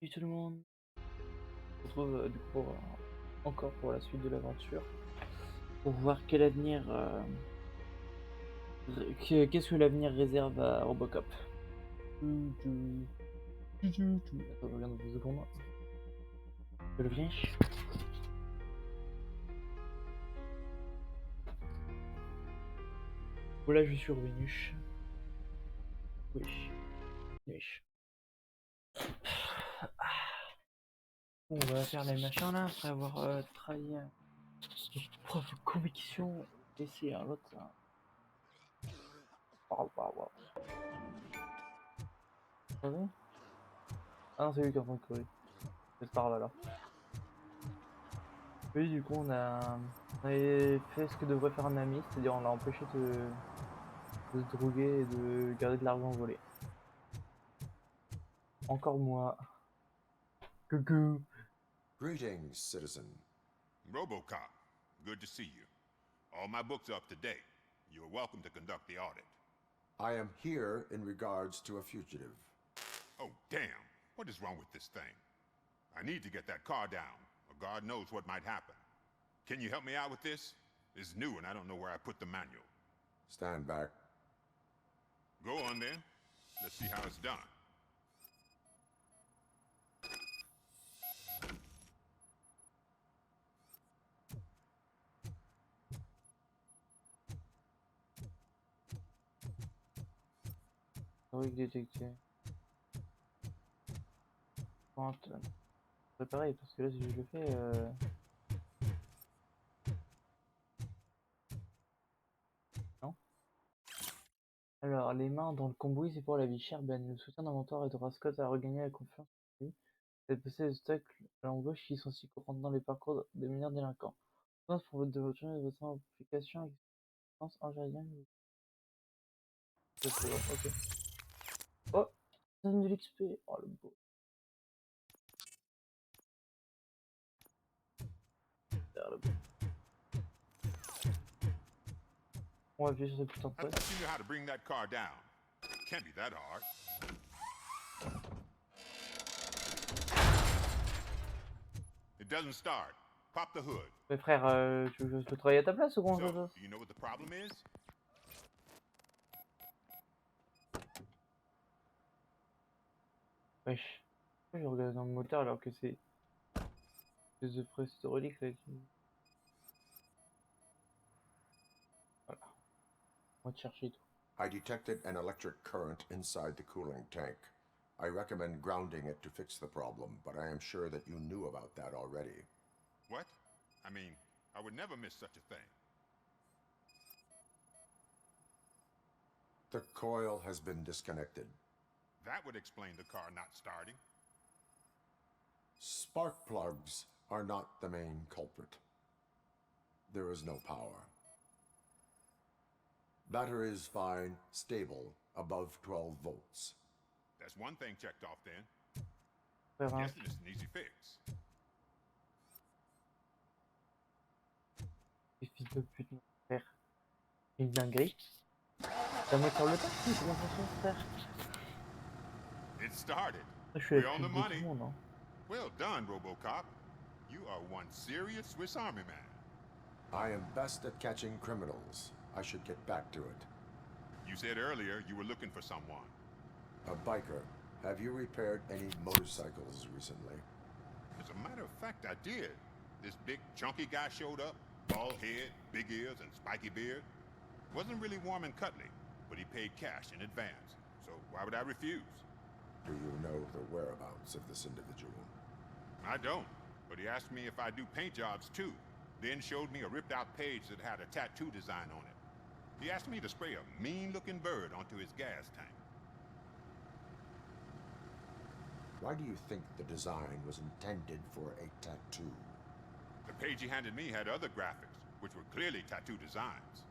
Salut tout le monde, on se retrouve du coup encore pour la suite de l'aventure, pour voir quel avenir, qu'est-ce que l'avenir réserve à Robocop. Attends, je regarde dans 2 secondes. Je le viens. Voilà, je suis revenu. Oui, oui. Bon, on va faire les machins là, après avoir travaillé preuve de conviction. Laisser l'autre là. Waouh, waouh, waouh. Ah oui. Ah non, c'est lui qui est en train de courir. C'est pas grave alors. Oui, du coup, on avait fait ce que devrait faire un ami, c'est-à-dire on l'a empêché de se droguer et de garder de l'argent volé. Encore moi. Coucou. Greetings, citizen. RoboCop, good to see you. All my books are up to date. You are welcome to conduct the audit. I am here in regards to a fugitive. Oh, damn. What is wrong with this thing? I need to get that car down, or God knows what might happen. Can you help me out with this? It's new and I don't know where I put the manual. Stand back. Go on then. Let's see how it's done. Oui, détecté. C'est pareil, parce que là, si je le fais. Non. Alors, les mains dans le cambouis, c'est pour la vie chère, Ben. Le soutien d'un mentor aidera Scott à regagner la confiance en lui. Elle possède des obstacles à l'embauche qui sont si courants dans les parcours des mineurs délinquants. Pense pour votre devotion et votre implication avec l'expérience angérienne. Ok. Oh, ça donne de l'XP. Oh, le beau. Le beau. On va appuyer sur ce putain de I presse. thought you knew how to bring that car down. Can't be that hard. It doesn't start. Pop the hood. Mais frère, tu veux que je peux travailler à ta place ou comment ça So, se passe? do you know what the problem is? Wesh. Pourquoi je regarde dans le moteur alors que c'est de presse hydraulique là qui... Voilà, on va te chercher et tout. I detected an electric current inside the cooling tank. I recommend grounding it to fix the problem, but I am sure that you knew about that already. What? I mean, I would never miss such a thing. The coil has been disconnected. That would explain the car not starting. Spark plugs are not the main culprit. There is no power. Battery is fine, stable, above 12 volts. That's one thing checked off then. Frère, hein, Guessing it's an easy fix. les fils de pute, mon frère. Une dinguerie. C'est à moi de faire le taf, c'est comment ça se passe, frère? It started. Je suis We're la on plus the beau du money. monde, hein. Well done, RoboCop. You are one serious Swiss Army man. I am best at catching criminals. I should get back to it. You said earlier you were looking for someone. A biker. Have you repaired any motorcycles recently? As a matter of fact, I did. This big, chunky guy showed up, bald head, big ears, and spiky beard. Wasn't really warm and cuddly, but he paid cash in advance. So why would I refuse? Do you know the whereabouts of this individual? I don't, but he asked me if I do paint jobs too, then showed me a ripped-out page that had a tattoo design on it. He asked me to spray a mean-looking bird onto his gas tank. Why do you think the design was intended for a tattoo? The page he handed me had other graphics, which were clearly tattoo designs.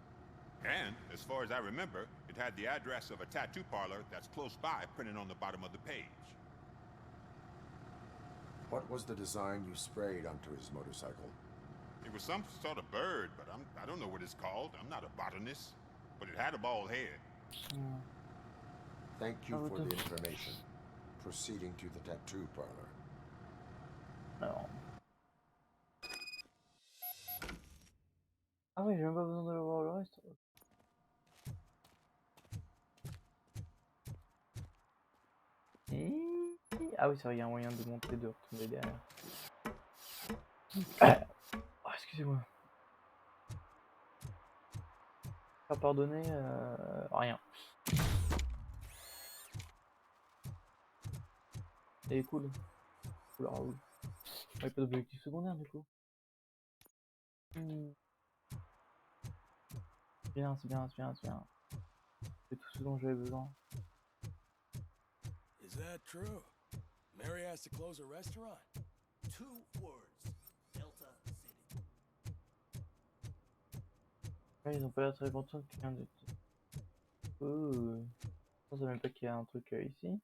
And, as far as I remember, it had the address of a tattoo parlor that's close by printed on the bottom of the page. What was the design you sprayed onto his motorcycle? It was some sort of bird, but I don't know what it's called. I'm not a botanist. But it had a bald head. Thank you Ah, for what the the... information. proceeding to the tattoo parlor. Alors. Ah oui, j'ai même pas besoin de voir le reste. Ah oui, c'est vrai, il y a un moyen de monter, de retomber derrière. Oh, excusez-moi. Pas pardonner, rien. Et cool. Cool, Raoul. Ouais, pas d'objectif secondaire du coup. Bien, c'est bien, c'est bien, c'est bien. C'est tout ce dont j'avais besoin. Is that true? Mary has to close a restaurant? 2 words. Delta City. Ouais, ils ont pas l'air très contents de quelqu'un de... Oh. Je pensais même pas qu'il y a un truc ici.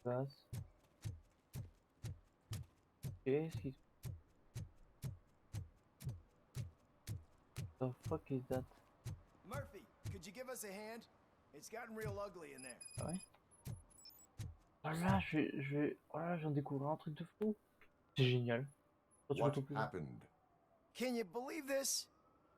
Passe. Qu'est-ce qui... The fuck is that? Murphy, could you give us a hand? It's gotten real ugly in there. Ah ouais? Oh là, oh là, j'en découvre un truc de fou. C'est génial. Quand tu What retournes plus loin. happened? Can you believe this?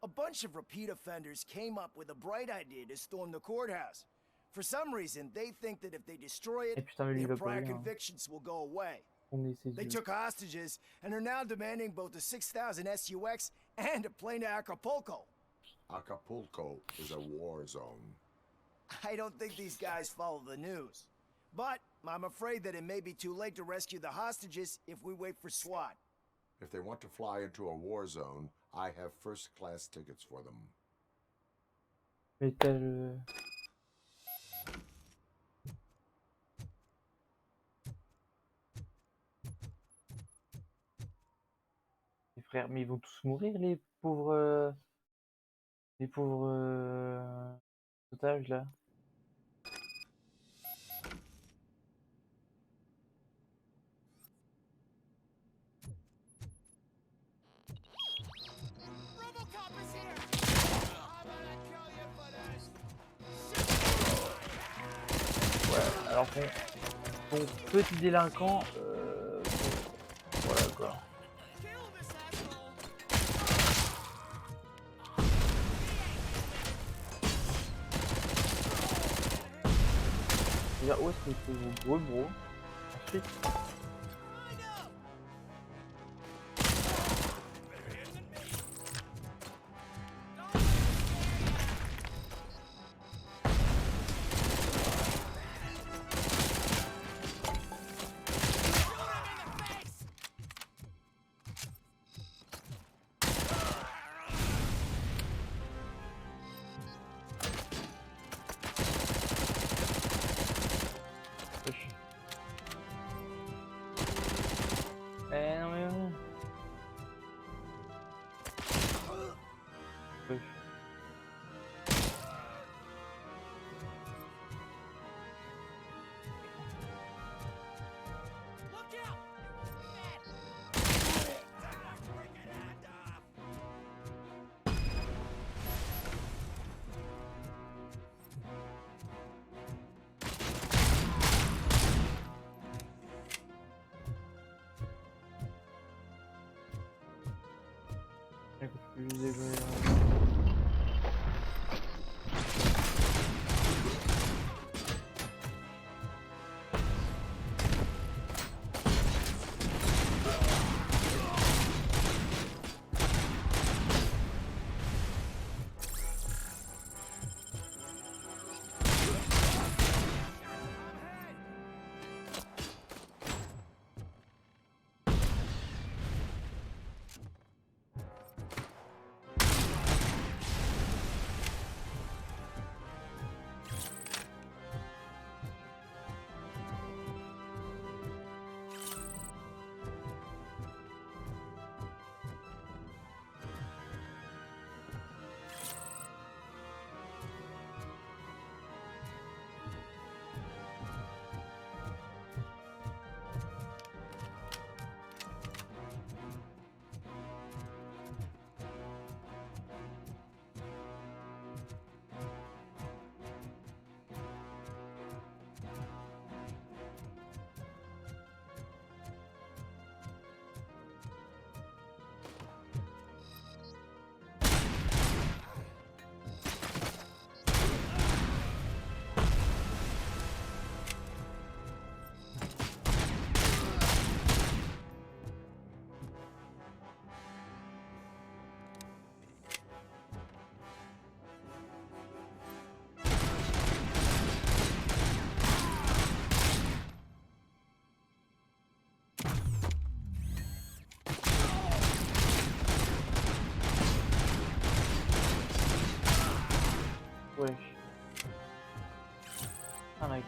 A bunch of repeat offenders came up with a bright idea to storm the courthouse. For some reason, they think that if they destroy Et it, putain, mais lui, il their va pas prior bien. Hein. convictions will go away. On est ses They yeux. took hostages and are now demanding both a 6,000 SUX and a plane to Acapulco. Acapulco is a war zone. I don't think these guys follow the news. But I'm afraid that it may be too late to rescue the hostages if we wait for SWAT. If they want to fly into a war zone, I have first-class tickets for them. Mais t'as le... Les frères, mais ils vont tous mourir, les pauvres... Les pauvres... otages, là. RoboCop is here! I'm gonna kill you for this! Ouais, alors ton petit délinquant... Voilà, quoi. Kill this asshole! Déjà, où est-ce que c'est vos gros? Ensuite... non mais... Look out!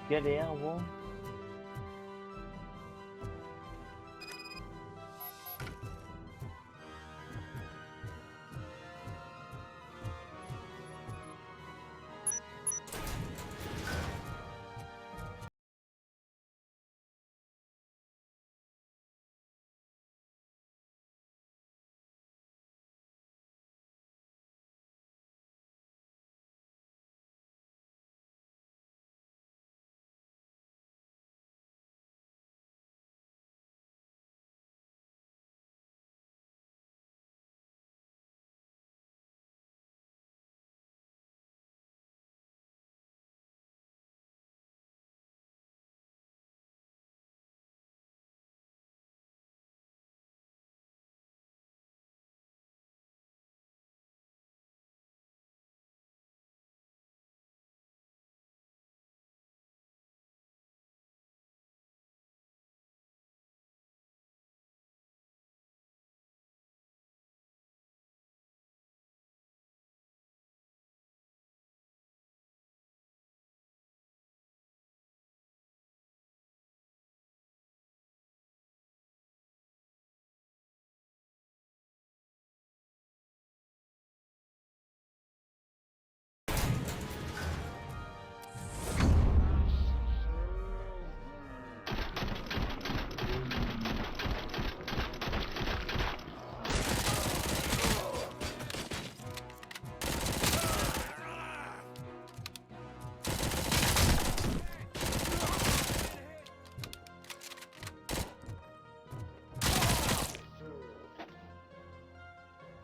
galère, gros.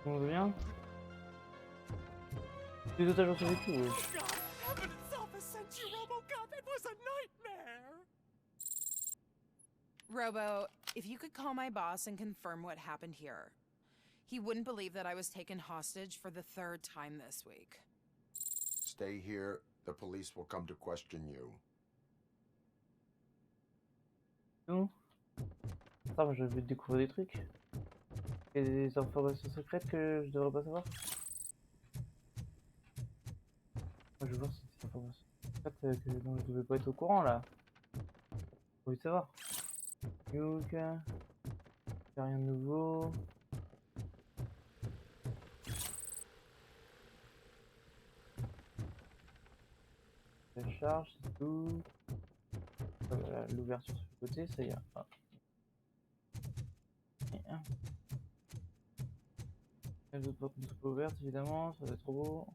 On revient. Les otages ont survécu, ouais. Oh God! Evidence office sent you, RoboCop. It was a nightmare. Robo, if you could call my boss and confirm what happened here. He wouldn't believe that I was taken hostage for the 3rd time this week. Stay here. The police will come to question you. Non. Ah, moi je vais découvrir des trucs. Et des informations secrètes que je devrais pas savoir. Moi je veux voir si c'est des informations secrètes dont je devais pas être au courant là. J'ai envie de savoir. Nuke. Y'a rien de nouveau. La charge, c'est tout. Ah, voilà, l'ouverture sur le côté, ça y est. Ah. Et un. Les autres portes ne sont pas ouvertes évidemment, ça va être trop beau.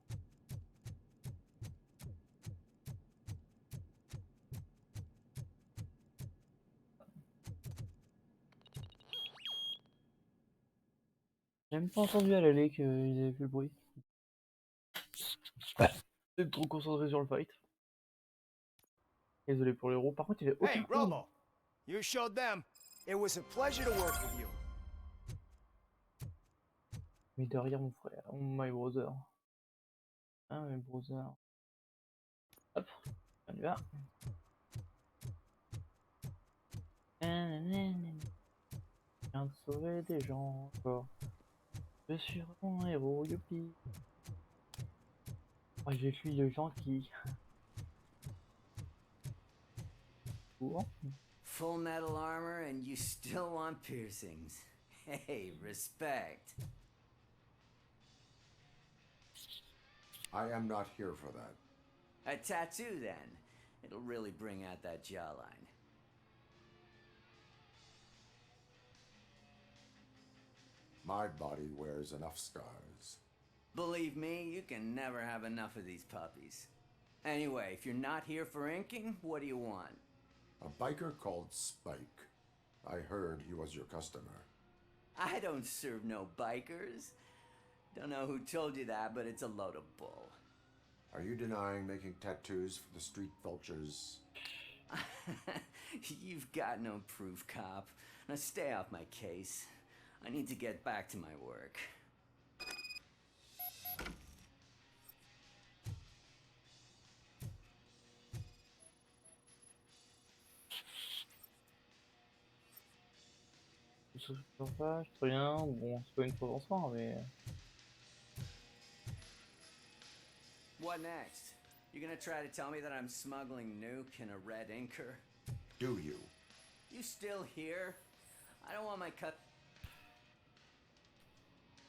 J'ai même pas entendu à l'aller qu'ils avaient fait le bruit. Ouais. J'étais trop concentré sur le fight. Désolé pour les roues. Par contre, il y avait aucun Hey, Robo! You showed them. It was a pleasure to work with you. Mais derrière mon frère, my brother. Ah, my brother. Hop, on y va. Je viens de sauver des gens encore. Je suis vraiment un héros, youpi. Oh, j'ai fui les gens qui courent. Full metal armor and you still want piercings. Hey, respect. I am not here for that. A tattoo, then. It'll really bring out that jawline. My body wears enough scars. Believe me, you can never have enough of these puppies. Anyway, if you're not here for inking, what do you want? A biker called Spike. I heard he was your customer. I don't serve no bikers. Don't know who told you that, but it's a load of bull. Are you denying making tattoos for the street vultures? You've got no proof, cop. Now stay off my case. I need to get back to my work. Je sais pas, je sais rien. Bon, c'est pas une fois en soi, mais. What next? You gonna try to tell me that I'm smuggling nuke in a red inker? Do you? You still here? I don't want my cut.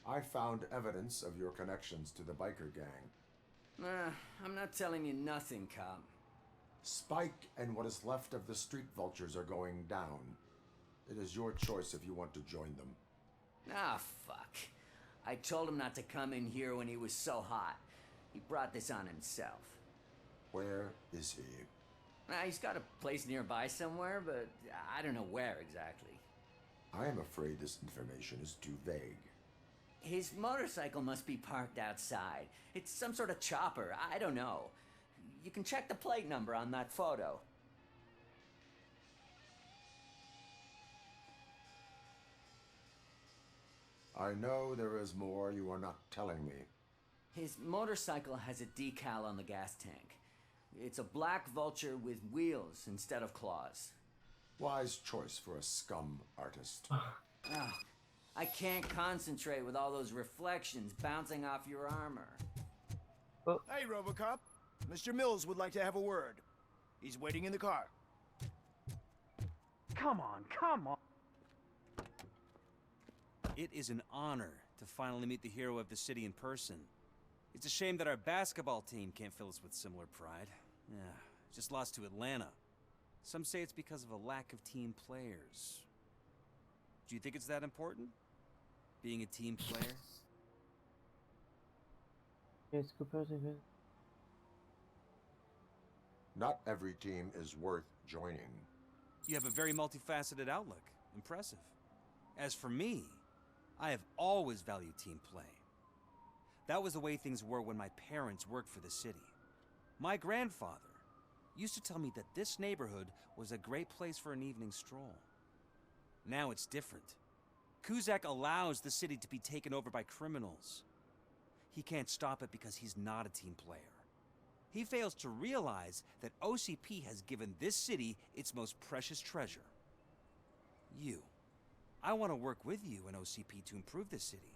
I found evidence of your connections to the biker gang. I'm not telling you nothing, cop. Spike and what is left of the street vultures are going down. It is your choice if you want to join them. Ah, fuck. I told him not to come in here when he was so hot. He brought this on himself. Where is he? He's got a place nearby somewhere, but I don't know where exactly. I am afraid this information is too vague. His motorcycle must be parked outside. It's some sort of chopper. I don't know. You can check the plate number on that photo. I know there is more you are not telling me. His motorcycle has a decal on the gas tank. It's a black vulture with wheels instead of claws. Wise choice for a scum artist. Oh, I can't concentrate with all those reflections bouncing off your armor. Hey, RoboCop. Mr. Mills would like to have a word. He's waiting in the car. Come on, come on. It is an honor to finally meet the hero of the city in person. It's a shame that our basketball team can't fill us with similar pride. Yeah, just lost to Atlanta. Some say it's because of a lack of team players. Do you think it's that important? Being a team player? Est-ce que peut arriver? Not every team is worth joining. You have a very multifaceted outlook. Impressive. As for me, I have always valued team play. That was the way things were when my parents worked for the city. My grandfather used to tell me that this neighborhood was a great place for an evening stroll. Now it's different. Kuzak allows the city to be taken over by criminals. He can't stop it because he's not a team player. He fails to realize that OCP has given this city its most precious treasure. You. I want to work with you and OCP to improve this city.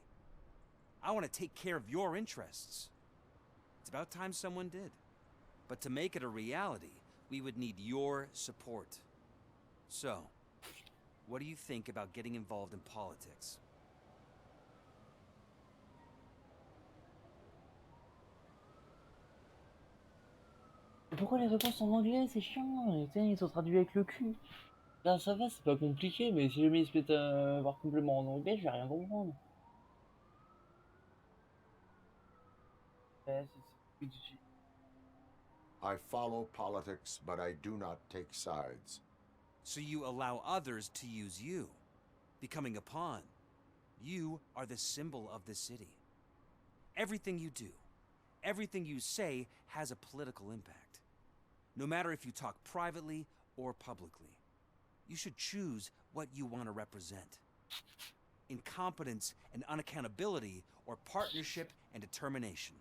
I want to take care of your interests. It's about time someone did. But to make it a reality, we would need your support. So, what do you think about getting involved in politics? Et pourquoi les réponses sont en anglais? C'est chiant. Et tiens, ils sont traduits avec le cul. Là, ça va, c'est pas compliqué, mais si jamais ils se mettent à voir complètement en anglais, je vais rien comprendre. Ouais, c'est compliqué. I follow politics, but I do not take sides. So you allow others to use you, becoming a pawn. You are the symbol of the city. Everything you do, everything you say has a political impact. No matter if you talk privately or publicly. You should choose what you want to represent. Incompetence and unaccountability, or partnership and determination.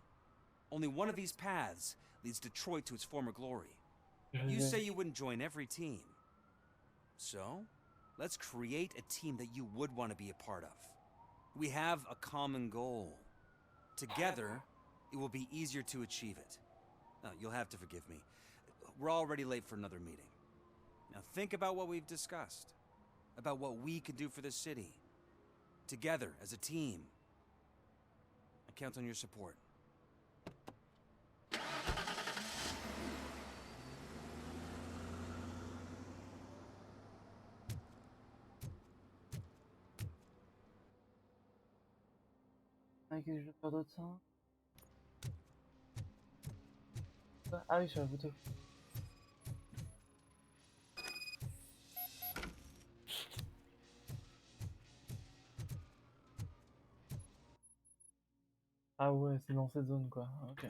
Only one of these paths leads Detroit to its former glory. You say you wouldn't join every team. So, let's create a team that you would want to be a part of. We have a common goal. Together, it will be easier to achieve it. You'll have to forgive me. We're already late for another meeting. Now think about what we've discussed. About what we can do for the city. Together, as a team. I count on your support. Ah, qu'est-ce que je vais faire d'autre ça? Ah oui, sur la photo. Ah ouais, c'est dans cette zone quoi. Ok.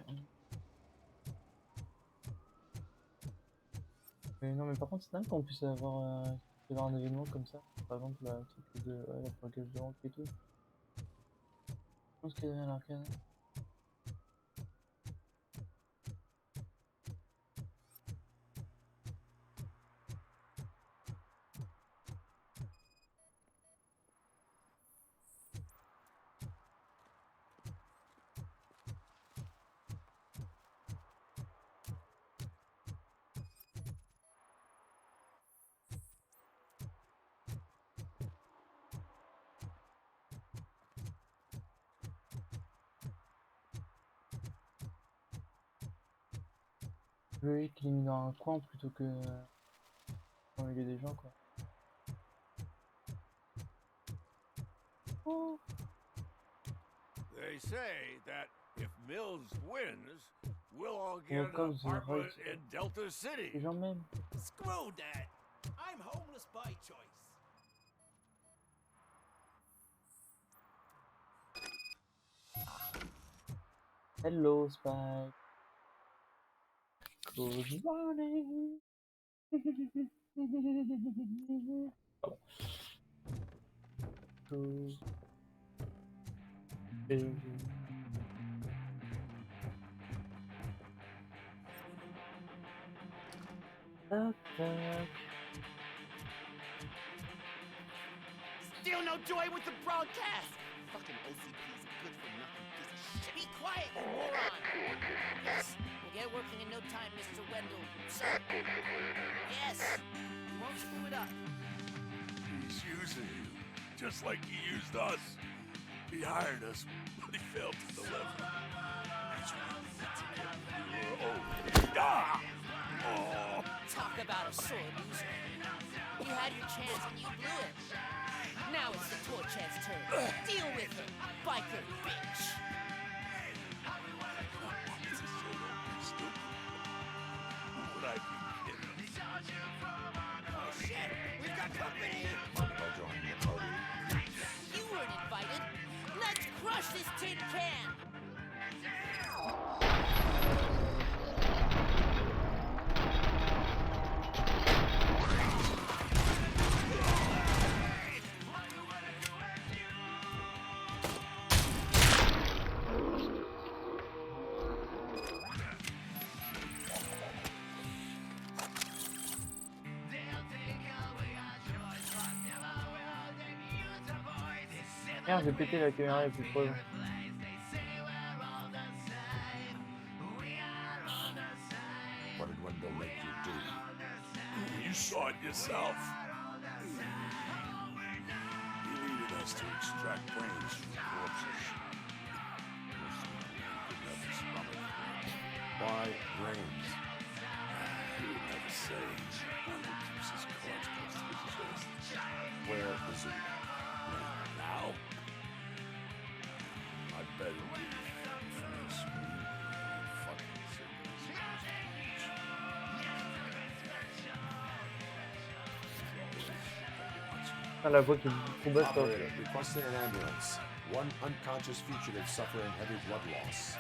Mais non, mais par contre, c'est dingue qu'on puisse avoir un événement comme ça. Par exemple, la truc de la plaquage de rank et tout. Je pense qu'il y a derrière l'arcade. Loïc qu'il est mis dans un coin plutôt que au milieu des gens, quoi. Oh. They say that if Mills wins, we'll all get an RoboCop The apartment Right. in Delta Les City. gens m'aiment. Screw that. I'm homeless by choice. Hello, Spike. Good morning. Pardon. Good. Knock, knock. Still no joy with the broadcast. Fucking OCP's a good for nothing piece of shit. Be quiet, you moron. Yes, we'll get working in no time, Mr. Wendell. Sir. Yes. You won't screw it up. He's using you, just like he used us. He hired us, but he failed to deliver. That's why we need to get you over. Ah! Oh! Talk about a sore loser. You had your chance and you blew it. Now it's the Torchhead's turn. Deal with it, biker bitch. It's a shame I'm stupid. Who would I be kidding? Oh shit, we've got company. I'll join the party. You weren't invited. Let's crush this tin can. Merde, j'ai pété la caméra la plus proche. What did Wendell make you do? You saw it yourself. He needed us to extract brains from corpses. Could never stomach. Why brains? He would never say. Wendell keeps his cards close to his chest. Where is he? Now? I bet he'll be from the screen. Fucking Ah, la voix qui est trop basse, quoi. Operator, requesting an ambulance. One unconscious fugitive suffering heavy blood loss.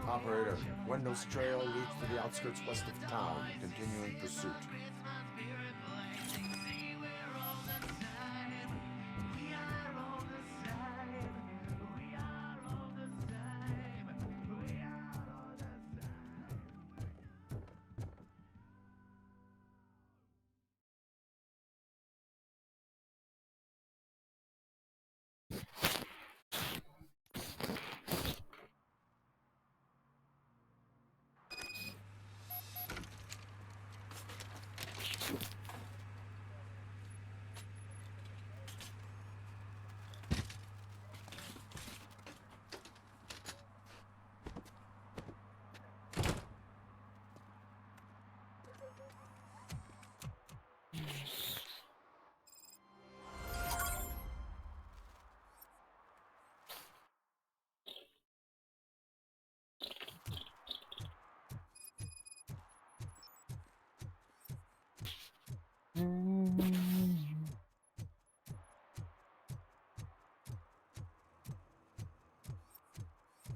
Operator, Wendell's trail leads to the outskirts west of town, continuing pursuit.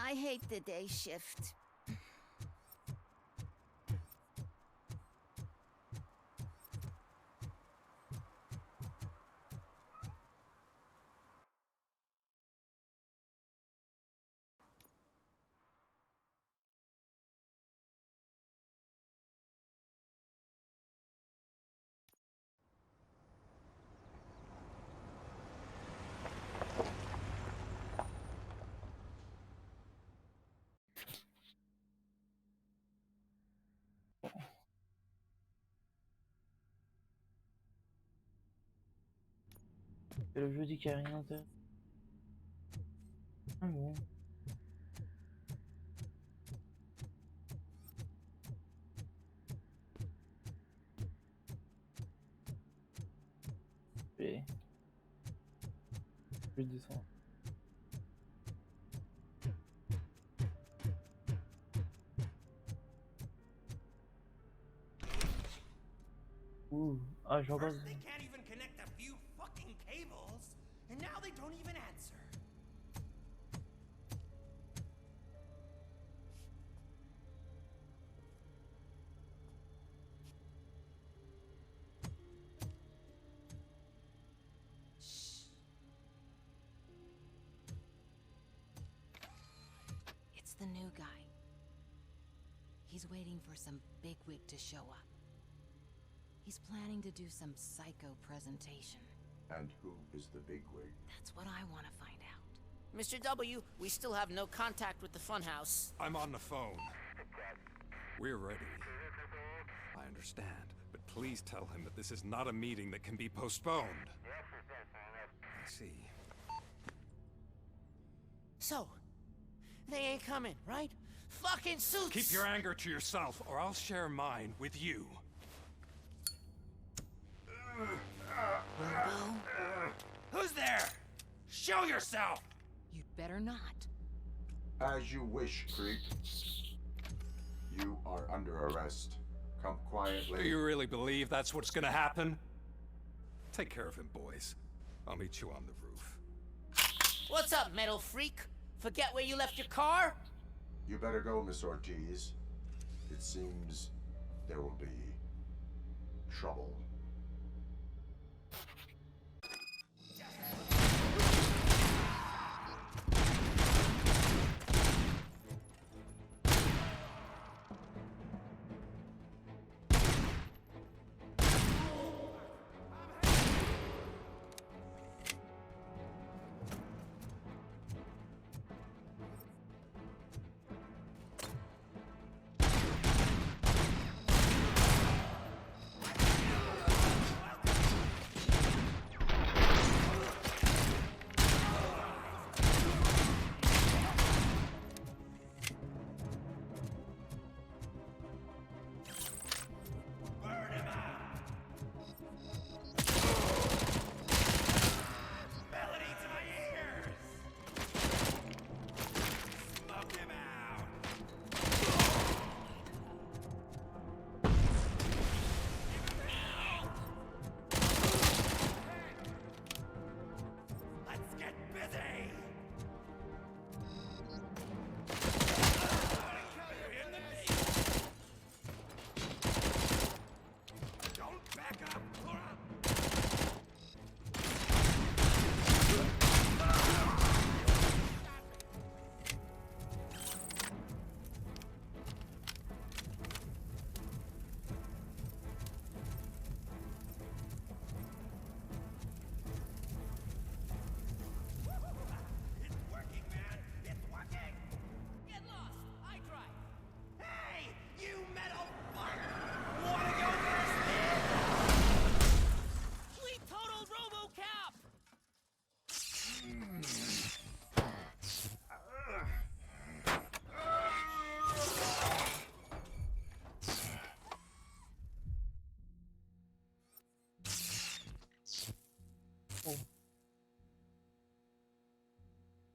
I hate the day shift. Et le jeu dit qu'il n'y a rien d'intéressant. Ah bon. Et... Je vais descendre. Ouh. Ah, j'ai encore... First they can't even connect a few fucking cables, and now they don't even answer. It's the new guy. He's waiting for some bigwig to show up. He's planning to do some psycho presentation. And who is the bigwig? That's what I want to find out. Mr. W, we still have no contact with the funhouse. I'm on the phone. We're ready. I understand, but please tell him that this is not a meeting that can be postponed. I see. So, they ain't coming, right? Fucking suits! Keep your anger to yourself, or I'll share mine with you. Robo? Who's there? Show yourself! You'd better not. As you wish, Creep. You are under arrest. Come quietly. Do you really believe that's what's gonna happen? Take care of him, boys. I'll meet you on the roof. What's up, metal freak? Forget where you left your car? You better go, Miss Ortiz. It seems there will be trouble.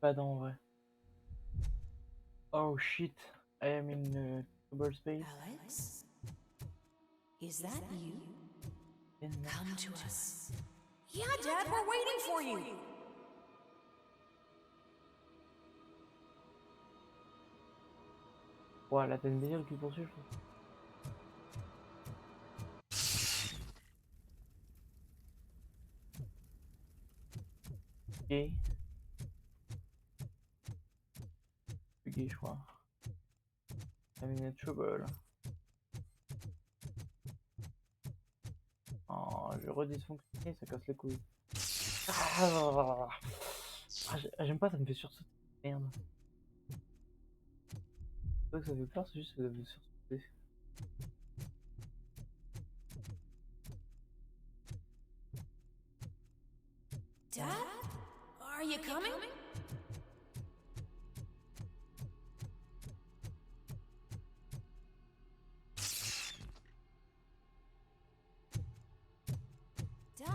Pas en vrai. Oh shit, I am in cyberspace. Alex? Is that you? In Come to us. Yeah, Dad, we're waiting for you. Ouais, là, t'as une bagnole qui poursuit, je trouve. Ok. Bugué, je crois. Terminé trouble. Oh, je redysfonctionné, ça casse les couilles. Ah, j'aime pas, ça me fait sursauter. Merde. C'est pas que ça fait peur, c'est juste que ça me fait sursauter. Dad? Are you coming? Dad?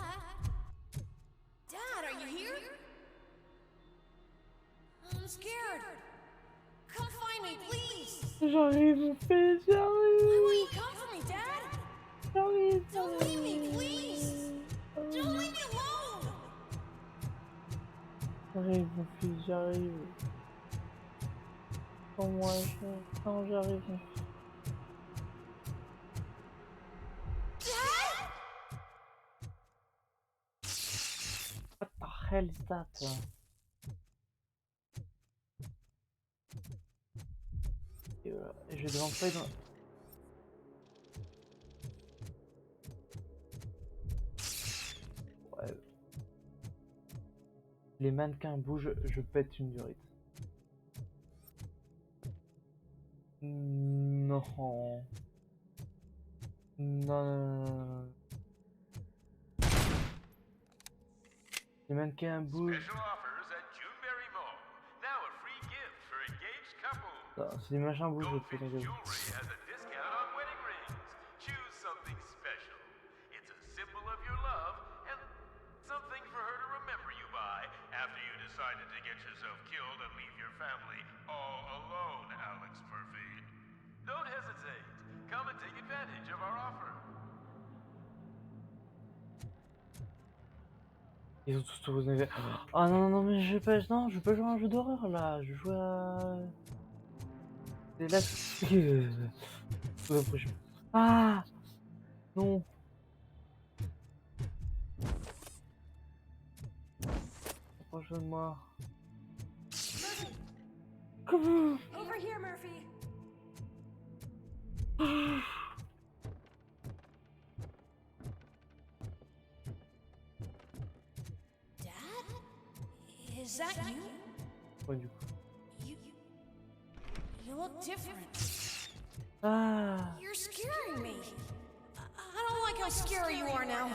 Dad, are you here? I'm scared. Come find me, please. J'arrive, mon fils, Why won't you j'arrive. come for me, Dad? J'arrive. Don't leave me, please. Don't leave me alone. J'arrive, mon fils, j'arrive. Oh, moi, non, j'arrive, mon fils. Dad? What the hell is that? Et je vais devoir pas dans... Ouais. Les mannequins bougent, je pète une durite. Non. Non, non, non, non. Les mannequins bougent. Non, si les machins bougent, je pète un gueule. After you decided to get yourself killed and leave your family all alone, Alex Murphy. Don't hesitate. Come and take advantage of our offer. Ils ont tous osé. Ah non, non, non, mais je vais pas, non, je veux pas jouer à un jeu d'horreur là. Je joue à. C'est là. Ah non. Approche de moi. Comment? Over here, Murphy. Dad? Is that you? Ouais, du coup. You look different. Ah. You're scaring me. I don't like how scary you are now.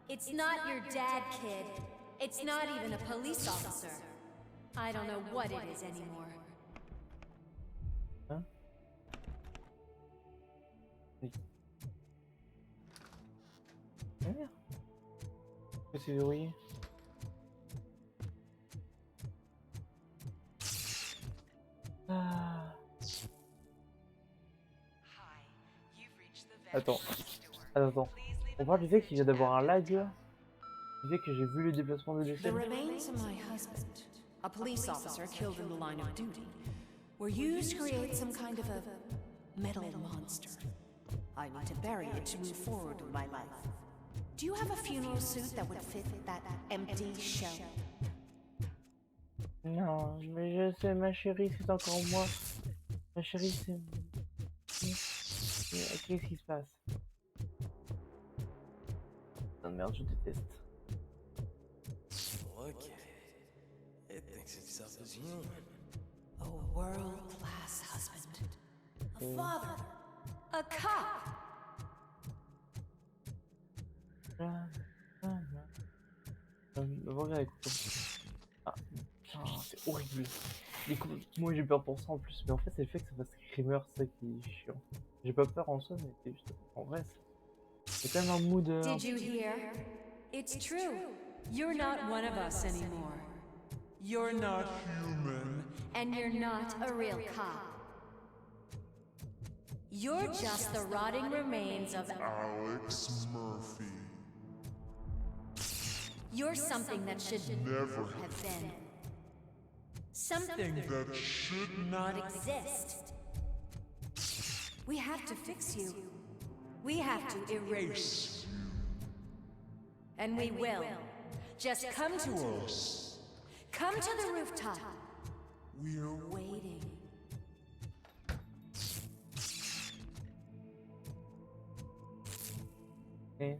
It's not your dad, kid. It's not even a police officer. I don't know what it is anymore. Hein? Oui. Ah, merde. C'est verrouillé. Ah. Attends. Attends. On parle du fait qu'il vient d'avoir un lag. Du fait que j'ai vu le déplacement de The décès. remains of my husband, a police officer killed in the line of duty, were used to create some kind of a metal monster. I need to bury it to move forward with my life. Do you have a funeral suit that would fit that empty shell? Non, mais je sais, ma chérie, c'est encore moi. Ma chérie, c'est... Qu'est-ce qui se passe? Oh merde, je déteste. Look at it. It thinks itself as human. A world-class husband, a father, a cop. Regarde les couteaux. Ah, putain, c'est horrible. Les couteaux, moi j'ai peur pour ça en plus, mais en fait c'est le fait que ça fasse screamer, c'est ça qui est chiant. J'ai pas peur en soi, mais c'est juste... En vrai, c'est quand même un mood... Did you hear? It's true. You're not one of us anymore. You're not human. And you're not a real cop. You're just the rotting remains of Alex Murphy. You're something that should Never have been. Something that should not exist. We have to fix you. We have to erase you. And we will. Just come to us. Come to the rooftop. We're waiting. Eh.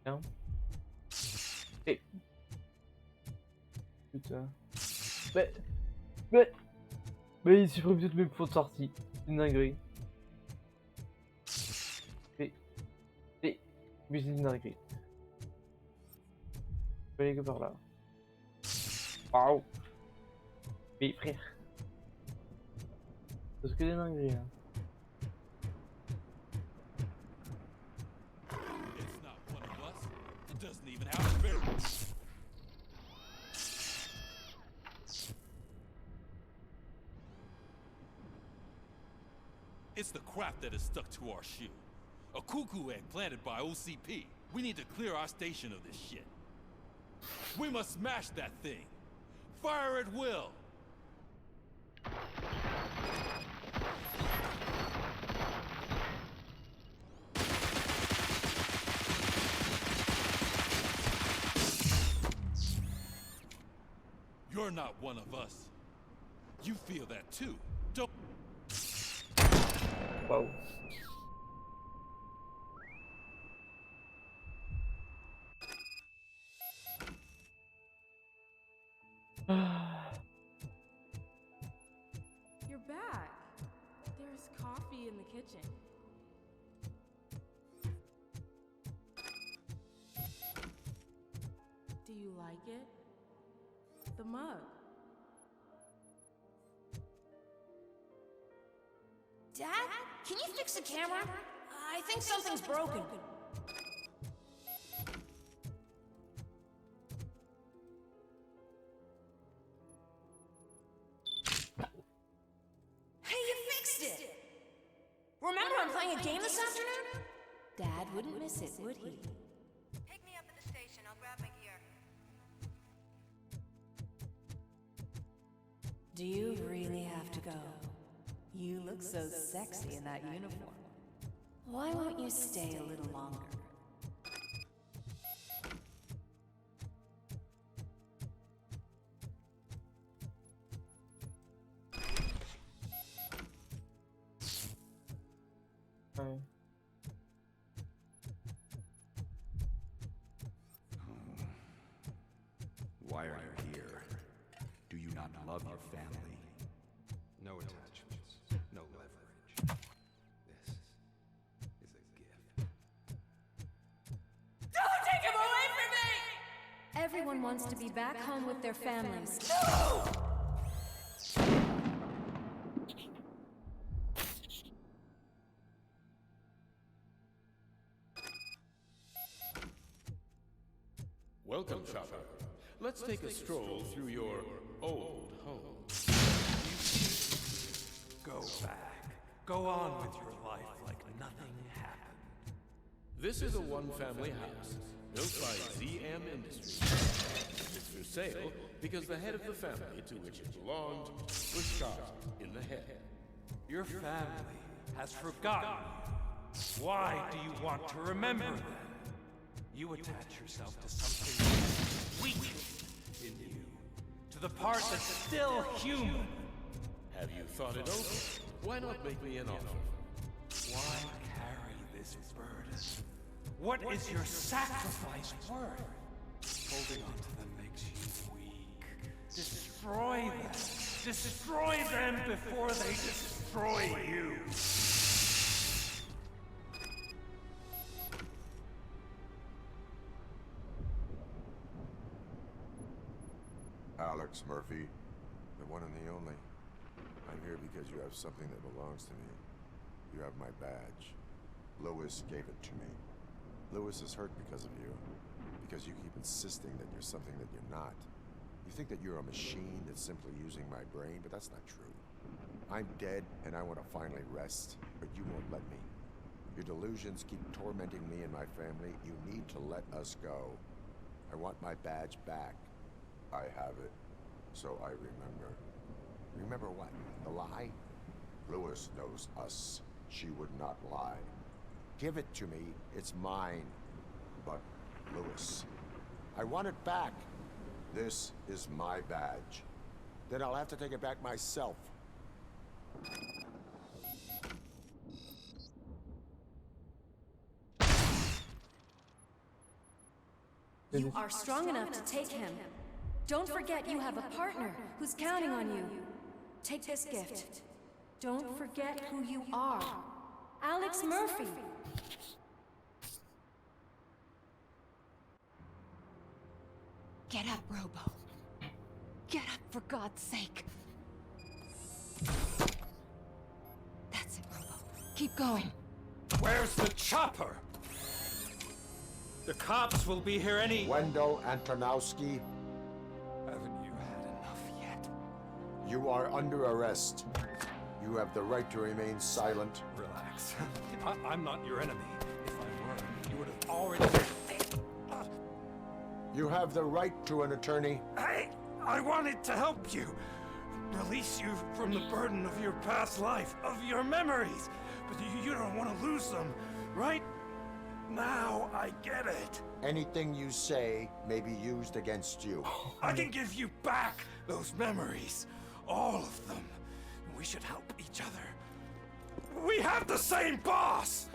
Non. Eh. Putain. Mais il supprime toutes mes fautes sorties. C'est une dinguerie. Mais c'est une dinguerie. Je peux aller que par là. Waouh. Mais frère. Parce que des dingueries hein. It's not one of us. It doesn't even have a bear. It's the crap that is stuck to our shoe. A cuckoo egg planted by OCP. We need to clear our station of this shit. We must smash that thing. Fire at will. You're not one of us. You feel that too, don't? Wow. You're back. There's coffee in the kitchen. Do you like it? The mug. Dad, can you fix the camera? I think something's broken. Hey, you fixed it! Remember I'm playing a game this afternoon? Dad wouldn't miss it, would he? Pick me up at the station. I'll grab my gear. Do you really have to go? You look so sexy in that uniform. Why won't you stay a little longer? Ouais. Why are you here? Do you not love your family? No attachments, no leverage. This is a gift. Don't take him away from me! Everyone wants to be back home with their families. No! Welcome, shopper. Let's take a stroll through your old home. Go back. Go on with your life like nothing happened. This is a one-family house built by ZM Industries. It's for sale because the head of the family to which it belonged was shot in the head. Your family has forgotten you. Why do you want to remember them? You attach yourself to something weak in you, to the part that's still human. Have you thought it over? Why not make me an offer? Why carry this burden? What is your sacrifice worth? Holding on to them makes you weak. Destroy them. Destroy them before they destroy you. Alex Murphy, the one and the only. I'm here because you have something that belongs to me. You have my badge. Lewis gave it to me. Lewis is hurt because of you. Because you keep insisting that you're something that you're not. You think that you're a machine that's simply using my brain, but that's not true. I'm dead, and I want to finally rest, but you won't let me. Your delusions keep tormenting me and my family. You need to let us go. I want my badge back. I have it, so I remember. Remember what? The lie? Lewis knows us. She would not lie. Give it to me. It's mine. But, Lewis, I want it back. This is my badge. Then I'll have to take it back myself. You are strong enough to take him. Don't forget you have a partner who's counting on you. Take this gift. Don't forget who you are. Alex Murphy. Get up, Robo. Get up, for God's sake. That's it, Robo. Keep going. Where's the chopper? The cops will be here any... Wendell Antonowski, Haven't you had enough yet? you are under arrest. You have the right to remain silent. Relax. I'm not your enemy. If I were, you would have already... You have the right to an attorney. I wanted to help you. Release you from the burden of your past life, of your memories. But you don't want to lose them, right? Now I get it. Anything you say may be used against you. I can give you back those memories. All of them. We should help each other. We have the same boss!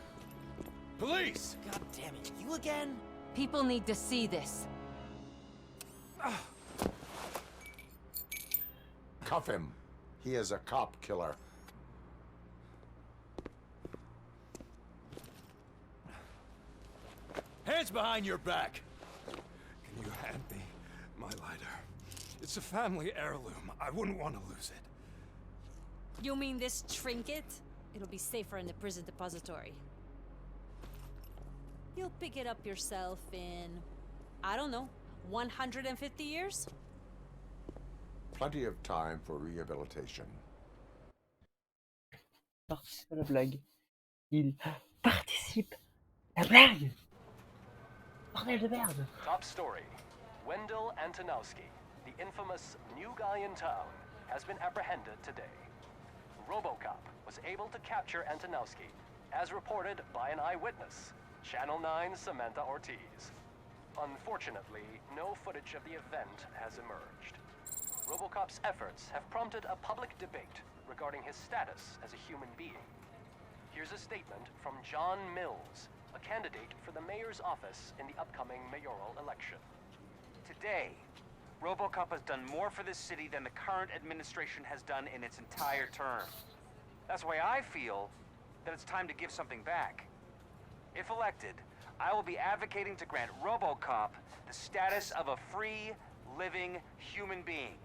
Police! God damn it, you again? People need to see this. Cuff him. He is a cop killer. Hands behind your back! Can you hand me my lighter? It's a family heirloom. I wouldn't want to lose it. You mean this trinket? It'll be safer in the prison depository. You'll pick it up yourself in, I don't know, 150 years? Plenty of time for rehabilitation. Participe à la blague. Il participe à la blague. Bordel de merde. Top story. Wendell Antonowski, the infamous new guy in town, has been apprehended today. RoboCop was able to capture Antonowski, as reported by an eyewitness, Channel 9's Samantha Ortiz. Unfortunately, no footage of the event has emerged. RoboCop's efforts have prompted a public debate regarding his status as a human being. Here's a statement from John Mills, a candidate for the mayor's office in the upcoming mayoral election. Today, RoboCop has done more for this city than the current administration has done in its entire term. That's why I feel that it's time to give something back. If elected, I will be advocating to grant RoboCop the status of a free, living human being.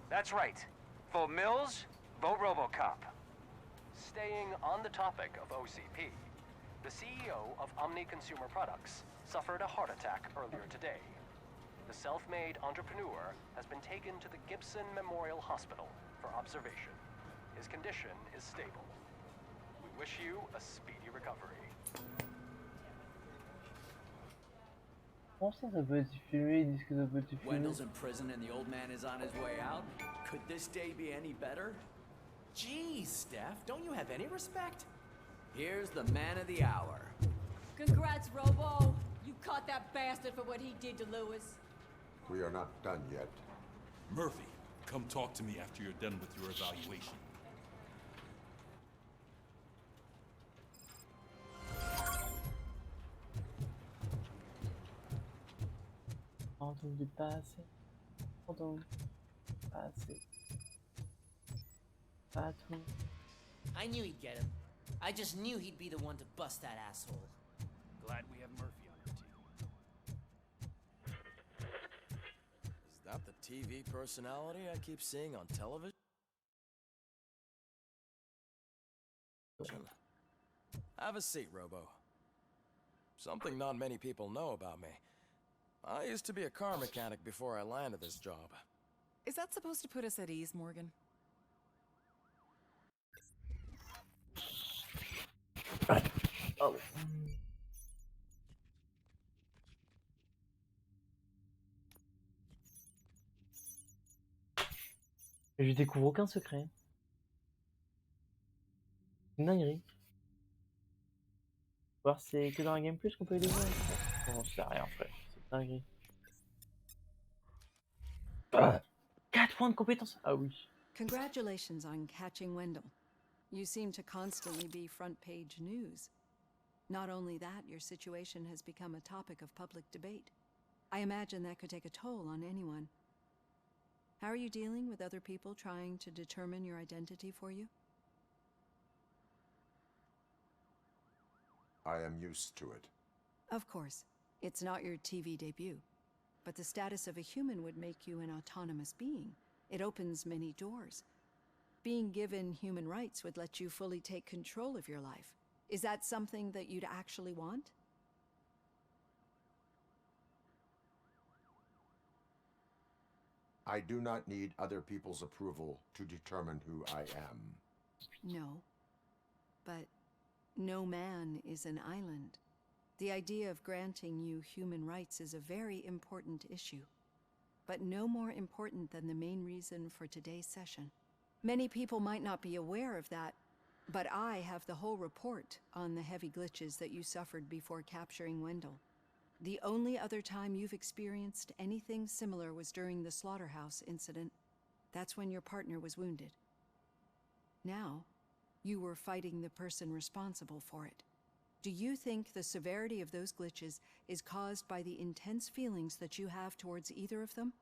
That's right. Vote Mills, vote RoboCop. Staying on the topic of OCP, the CEO of Omni Consumer Products suffered a heart attack earlier today. The self-made entrepreneur has been taken to the Gibson Memorial Hospital for observation. His condition is stable. We wish you a speedy recovery. Comment ça peut être filmé? Ils disent que ça peut être filmé. Wendell's in prison and the old man is on his way out. Could this day be any better? Jeez, Steph, don't you have any respect? Here's the man of the hour. Congrats, Robo. You caught that bastard for what he did to Lewis. We are not done yet. Murphy, come talk to me after you're done with your evaluation. Pardon du passé. Pardon. Passé. Pas tout. I knew he'd get him. I just knew he'd be the one to bust that asshole. Glad we have Murphy on our team. Is that the TV personality I keep seeing on television? Have a seat, Robo. Something not many people know about me. I used to be a car mechanic before I landed this job. Is that supposed to put us at ease, Morgan? Oh. Je découvre aucun secret. Une dinguerie. Voir c'est que dans la game plus qu'on peut les voir. Bon, c'est rien frère, c'est une dinguerie. 4 points de compétence. Ah oui. Congratulations on catching Wendell. You seem to constantly be front page news. Not only that, your situation has become a topic of public debate. I imagine that could take a toll on anyone. How are you dealing with other people trying to determine your identity for you? I am used to it. Of course, it's not your TV debut. But the status of a human would make you an autonomous being. It opens many doors. Being given human rights would let you fully take control of your life. Is that something that you'd actually want? I do not need other people's approval to determine who I am. No. But no man is an island. The idea of granting you human rights is a very important issue, but no more important than the main reason for today's session. Many people might not be aware of that, but I have the whole report on the heavy glitches that you suffered before capturing Wendell. The only other time you've experienced anything similar was during the slaughterhouse incident. That's when your partner was wounded. Now, you were fighting the person responsible for it. Do you think the severity of those glitches is caused by the intense feelings that you have towards either of them?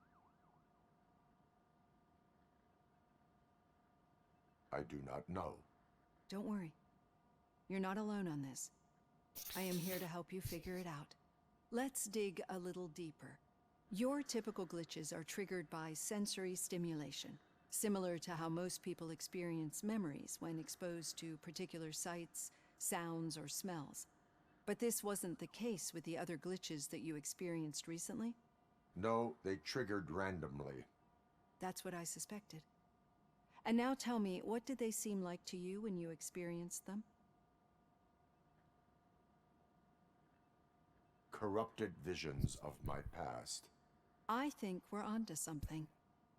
I do not know. Don't worry. You're not alone on this. I am here to help you figure it out. Let's dig a little deeper. Your typical glitches are triggered by sensory stimulation, similar to how most people experience memories when exposed to particular sights, sounds, or smells. But this wasn't the case with the other glitches that you experienced recently? No, they triggered randomly. That's what I suspected. And now tell me, what did they seem like to you when you experienced them? Corrupted visions of my past. I think we're onto something.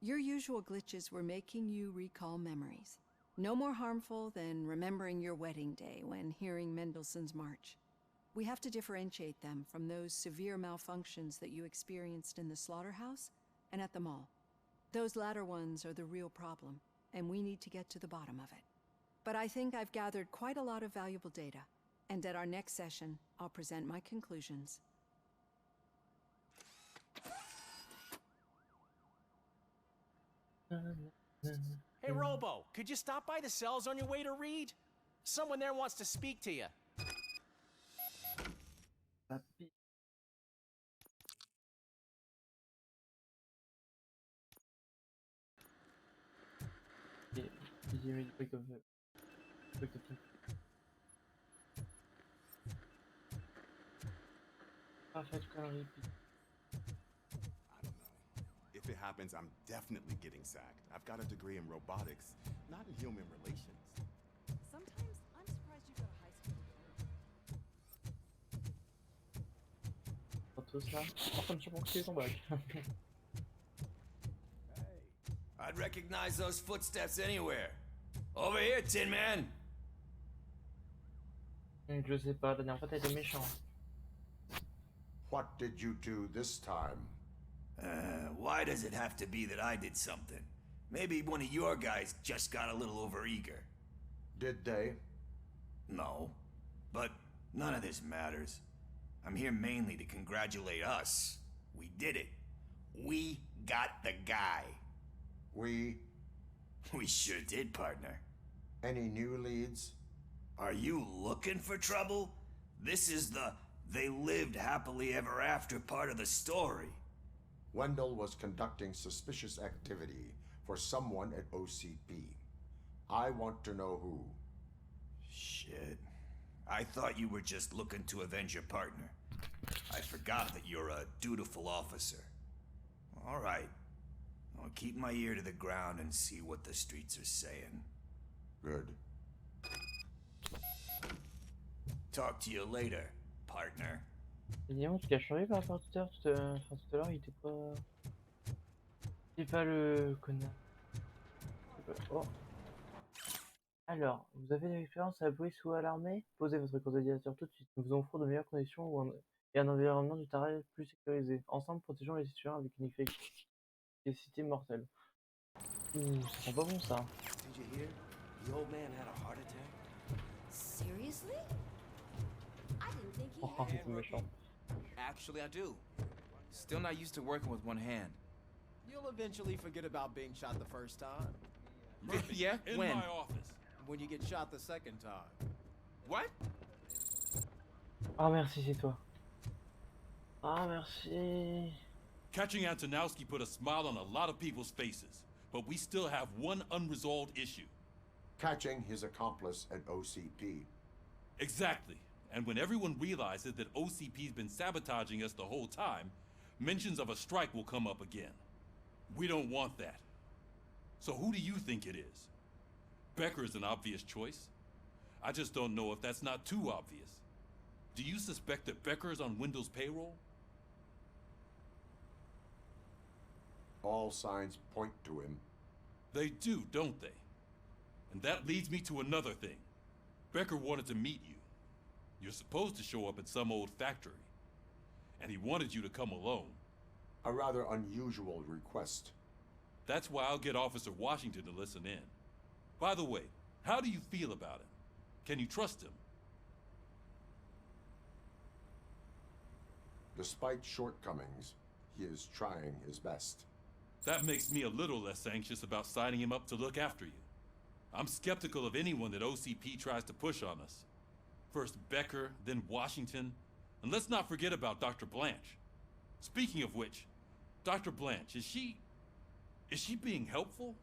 Your usual glitches were making you recall memories. No more harmful than remembering your wedding day when hearing Mendelssohn's March. We have to differentiate them from those severe malfunctions that you experienced in the slaughterhouse and at the mall. Those latter ones are the real problem, and we need to get to the bottom of it. But I think I've gathered quite a lot of valuable data, and at our next session, I'll present my conclusions. Hey, Robo, could you stop by the cells on your way to read? Someone there wants to speak to you. If it happens, I'm definitely getting sacked. I've got a degree in robotics, not in human relations. Sometimes I'm surprised you go to high school. Tout ça. Oh, ça me surprend que tu aies ton bac. I'd recognize those footsteps anywhere. Over here, Tin Man. Je sais pas, la dernière fois t'as été méchant. What did you do this time? Why does it have to be that I did something? Maybe one of your guys just got a little overeager. Did they? No. But none of this matters. I'm here mainly to congratulate us. We did it. We got the guy. We sure did, partner. Any new leads? Are you looking for trouble? This is the they lived happily ever after part of the story. Wendell was conducting suspicious activity for someone at OCP. I want to know who. Shit. I thought you were just looking to avenge your partner. I forgot that you're a dutiful officer. All right. I'll keep my ear to the ground and see what the streets are saying. Good. Talk to you later, partner. Dis-moi, tu t'as changé par rapport à tout à l'heure, tout à l'heure, il était pas... C'est pas le connard. Oh. Alors, vous avez de l'expérience à la police ou à l'armée? Posez votre candidature tout de suite. Nous vous offrons de meilleures conditions et un environnement du travail plus sécurisé. Ensemble, protégeons les citoyens avec une efficacité mortelle. Ouh, ça sent pas bon ça. Did you hear? The old man had a heart attack. Seriously? I didn't think he Oh, had. c'est méchant. Actually, I do. Still not used to working with one hand. You'll eventually forget about being shot the first time. Yeah? In When? my office. When you get shot the second time. What? Ah merci, c'est toi. Ah merci. Catching Antonowski put a smile on a lot of people's faces, but we still have one unresolved issue. Catching his accomplice at OCP. Exactly. And when everyone realizes that OCP's been sabotaging us the whole time, mentions of a strike will come up again. We don't want that. So who do you think it is? Becker is an obvious choice. I just don't know if that's not too obvious. Do you suspect that Becker is on Wendell's payroll? All signs point to him. They do, don't they? And that leads me to another thing. Becker wanted to meet you. You're supposed to show up at some old factory. And he wanted you to come alone. A rather unusual request. That's why I'll get Officer Washington to listen in. By the way, how do you feel about him? Can you trust him? Despite shortcomings, he is trying his best. That makes me a little less anxious about signing him up to look after you. I'm skeptical of anyone that OCP tries to push on us. First Becker, then Washington, and let's not forget about Dr. Blanche. Speaking of which, Dr. Blanche, is she being helpful?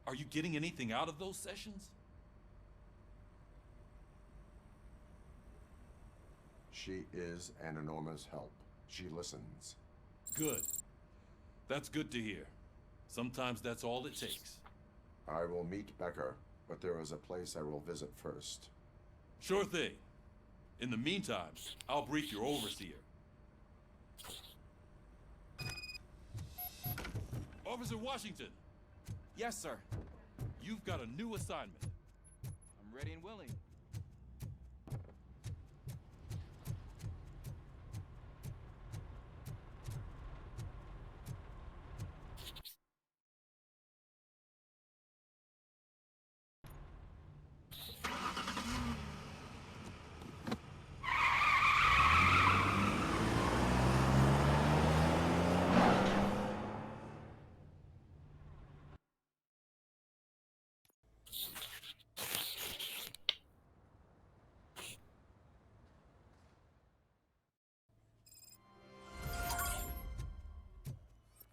Are you getting anything out of those sessions? She is an enormous help. She listens. Good. That's good to hear. Sometimes that's all it takes. I will meet Becker, but there is a place I will visit first. Sure thing. In the meantime, I'll brief your overseer. Officer Washington! Yes, sir. You've got a new assignment. I'm ready and willing.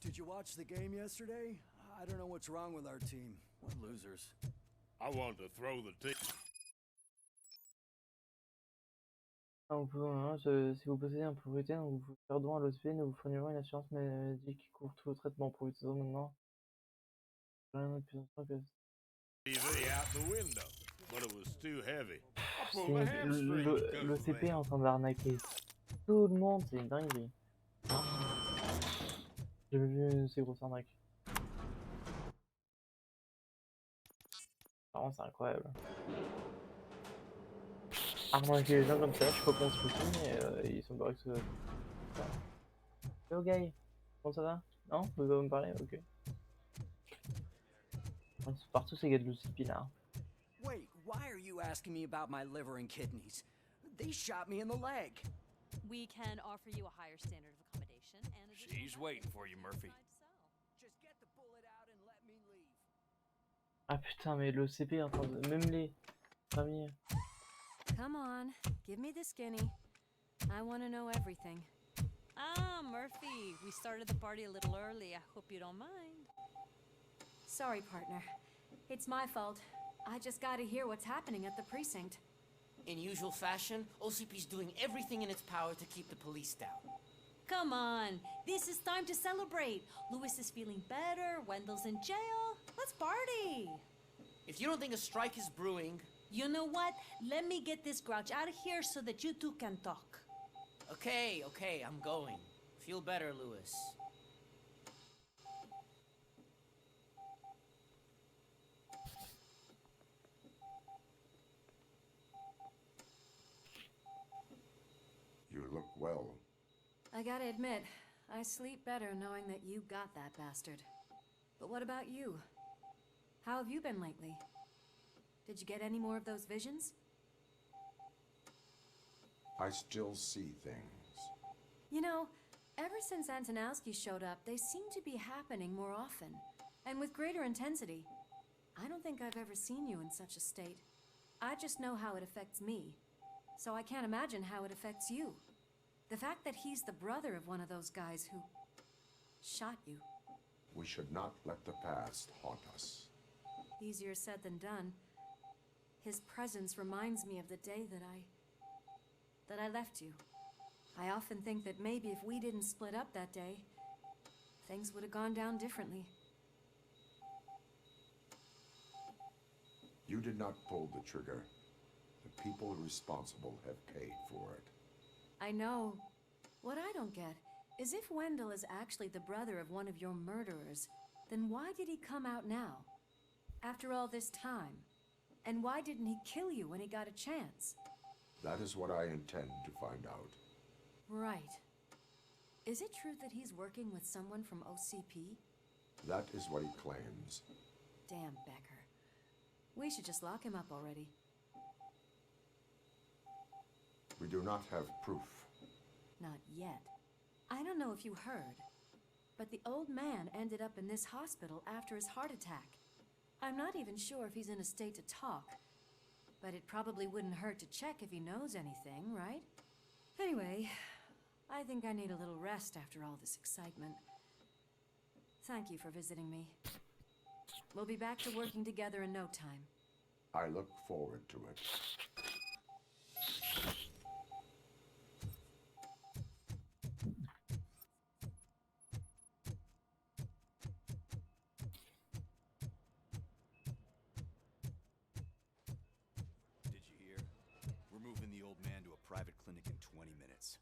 Did you watch the game yesterday? I don't know what's wrong with our team. What losers. I wanted to throw the team. Si vous possédez un propriétaire, nous vous perdons à l'OSP, nous vous fournirons une assurance maladie qui couvre tout vos traitements pour 8 ans maintenant. Rien de plus important que TV out the window, but it was too heavy. I pulled my hamstring because of l'OCP est that. en train d'arnaquer tout le monde, c'est une dinguerie. J'ai vu ces grosses arnaques. Vraiment, c'est incroyable. Arnaquer les gens comme ça, je sais pas comment se fait, mais ils sont barrés que ça. Hello, guy. Comment ça va? Non? Vous allez me parler? Ok. Ils sont partout ces gars de l'OCP là. Wait, why are you asking me about my liver and kidneys? They shot me in the leg. We can offer you a higher standard of accommodation and She's waiting for you, Murphy. Just get the bullet out and let me leave. Ah putain, mais l'OCP est en train de... Même les familles... Come on, give me the skinny. I want to know everything. Ah, Murphy, we started the party a little early. I hope you don't mind. Sorry, partner. It's my fault. I just gotta hear what's happening at the precinct. In usual fashion, OCP's doing everything in its power to keep the police down. Come on, this is time to celebrate. Lewis is feeling better, Wendell's in jail. Let's party. If you don't think a strike is brewing... You know what? Let me get this grouch out of here so that you two can talk. Okay, I'm going. Feel better, Lewis. You look well. I gotta admit, I sleep better knowing that you got that bastard. But what about you? How have you been lately? Did you get any more of those visions? I still see things. You know, ever since Antonowski showed up, they seem to be happening more often, and with greater intensity. I don't think I've ever seen you in such a state. I just know how it affects me, so I can't imagine how it affects you. The fact that he's the brother of one of those guys who shot you. We should not let the past haunt us. Easier said than done. His presence reminds me of the day that I left you. I often think that maybe if we didn't split up that day, things would have gone down differently. You did not pull the trigger. The people responsible have paid for it. I know. What I don't get is if Wendell is actually the brother of one of your murderers, then why did he come out now? After all this time? And why didn't he kill you when he got a chance? That is what I intend to find out. Right. Is it true that he's working with someone from OCP? That is what he claims. Damn Becker. We should just lock him up already. We do not have proof. Not yet. I don't know if you heard, but the old man ended up in this hospital after his heart attack. I'm not even sure if he's in a state to talk, but it probably wouldn't hurt to check if he knows anything, right? Anyway, I think I need a little rest after all this excitement. Thank you for visiting me. We'll be back to working together in no time. I look forward to it. Did you hear? We're moving the old man to a private clinic in 20 minutes.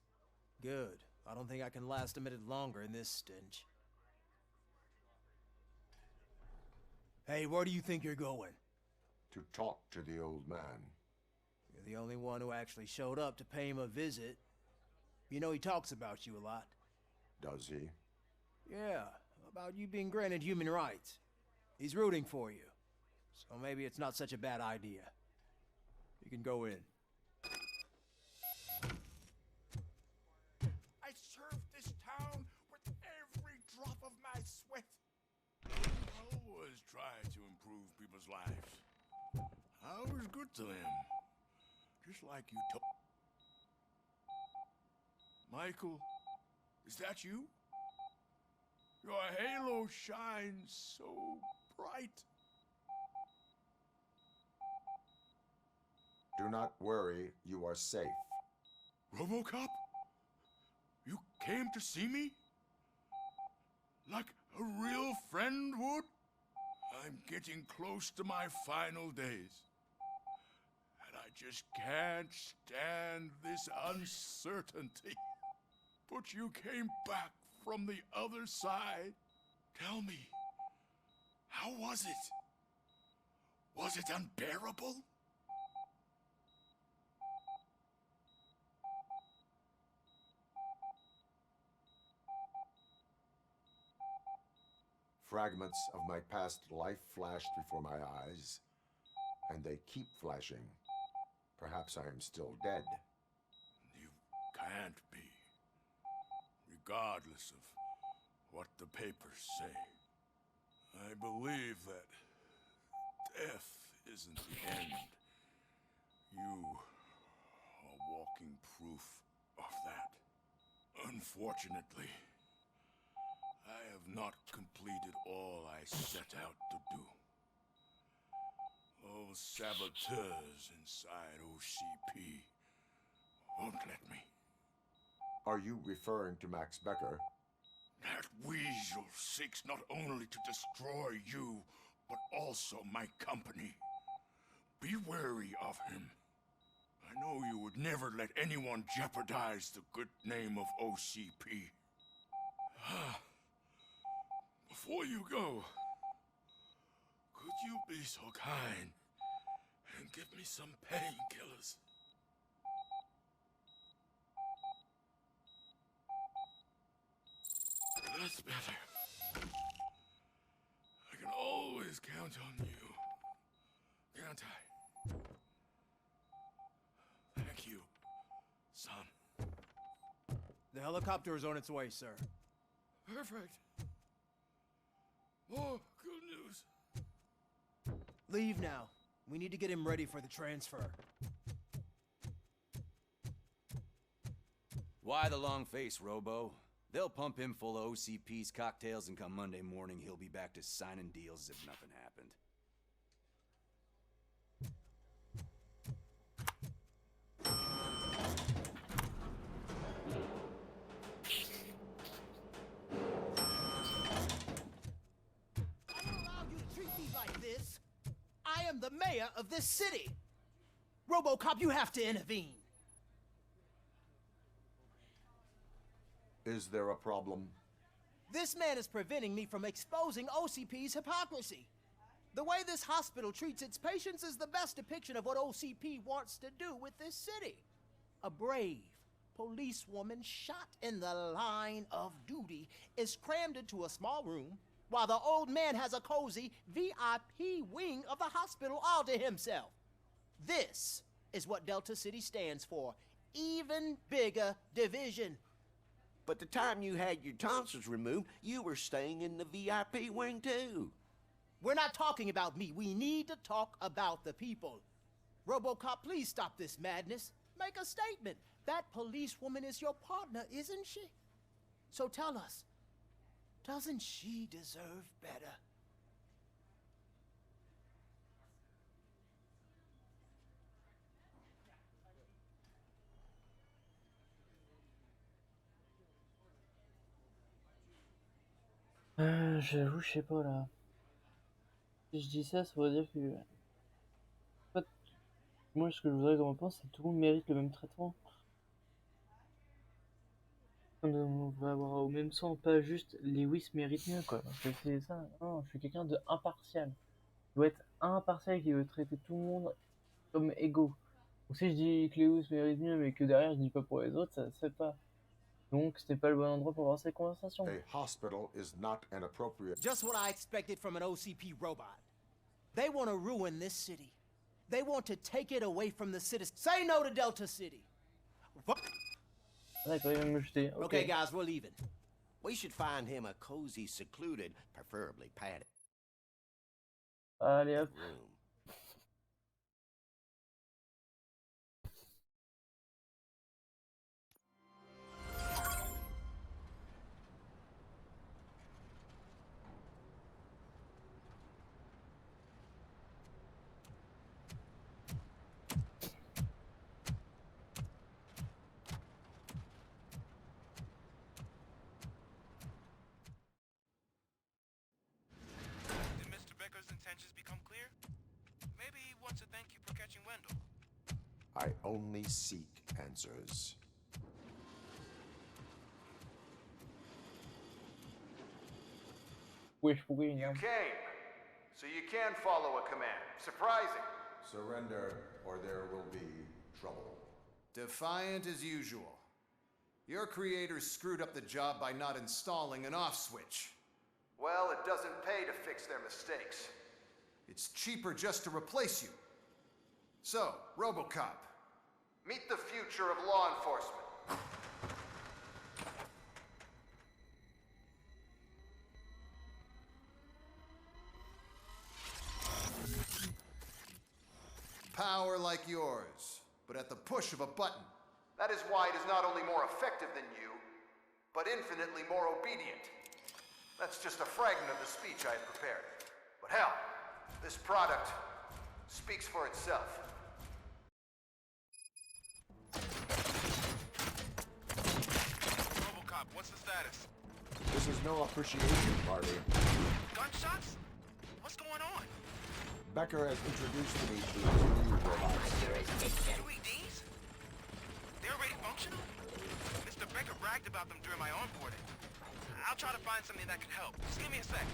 Good. I don't think I can last a minute longer in this stench. Hey, where do you think you're going? To talk to the old man. You're the only one who actually showed up to pay him a visit. You know he talks about you a lot. Does he? Yeah, about you being granted human rights. He's rooting for you. So maybe it's not such a bad idea. You can go in. I served this town with every drop of my sweat. I always tried to improve people's lives. I was good to them. Just like you told. Michael, is that you? Your halo shines so bright. Do not worry, you are safe. RoboCop? You came to see me? Like a real friend would? I'm getting close to my final days. And I just can't stand this uncertainty. But you came back from the other side. Tell me, how was it? Was it unbearable? Fragments of my past life flashed before my eyes, and they keep flashing. Perhaps I am still dead. You can't be. Regardless of what the papers say. I believe that death isn't the end. You are walking proof of that. Unfortunately, I have not completed all I set out to do. Those saboteurs inside OCP won't let me. Are you referring to Max Becker? That weasel seeks not only to destroy you, but also my company. Be wary of him. I know you would never let anyone jeopardize the good name of OCP. Before you go, could you be so kind and give me some painkillers? That's better. I can always count on you. Can't I? Thank you, son. The helicopter is on its way, sir. Perfect. More good news. Leave now. We need to get him ready for the transfer. Why the long face, Robo? They'll pump him full of OCP's cocktails, and come Monday morning, he'll be back to signing deals as if nothing happened. I don't allow you to treat me like this. I am the mayor of this city. RoboCop, you have to intervene. Is there a problem? This man is preventing me from exposing OCP's hypocrisy. The way this hospital treats its patients is the best depiction of what OCP wants to do with this city. A brave policewoman shot in the line of duty is crammed into a small room while the old man has a cozy VIP wing of the hospital all to himself. This is what Delta City stands for. Even bigger division. But the time you had your tonsils removed, you were staying in the VIP wing too. We're not talking about me. We need to talk about the people. RoboCop, please stop this madness. Make a statement. That policewoman is your partner, isn't she? So tell us, doesn't she deserve better? J'avoue, je sais pas là. Si je dis ça, ça veut dire que. En fait, moi, ce que je voudrais qu'on pense, c'est que tout le monde mérite le même traitement. On devrait avoir au même sang, pas juste Lewis mérite mieux, quoi. Parce que c'est ça. Non, je suis quelqu'un de impartial. Je dois être impartial qui veut traiter tout le monde comme égaux. Donc si je dis que Lewis mérite mieux, mais que derrière je dis pas pour les autres, ça se fait pas. Donc c'était pas le bon endroit pour avoir cette conversation. A hospital is not an appropriate. Just what I expected from an OCP robot. They want to ruin this city. They want to take it away from the citizens. Say no to Delta City. D'accord, il va me jeter. Okay, guys, we're leaving. We should find him a cozy, secluded, preferably padded Allez hop. room. Did Mr. Becker's intentions become clear? Maybe he wants to thank you for catching Wendell. I only seek answers. Oui, pourquoi il y a You came, so you can follow a command. Surprising. Surrender, or there will be trouble. Defiant as usual. Your creators screwed up the job by not installing an off switch. Well, it doesn't pay to fix their mistakes. It's cheaper just to replace you. So, RoboCop, meet the future of law enforcement. Power like yours, but at the push of a button. That is why it is not only more effective than you, but infinitely more obedient. That's just a fragment of the speech I had prepared. But hell, this product speaks for itself. RoboCop, what's the status? This is no appreciation party. Gunshots? What's going on? Becker has introduced to me two new robots. UEDs? They're already functional? Mr. Becker bragged about them during my onboarding. I'll try to find something that could help. Just give me a sec.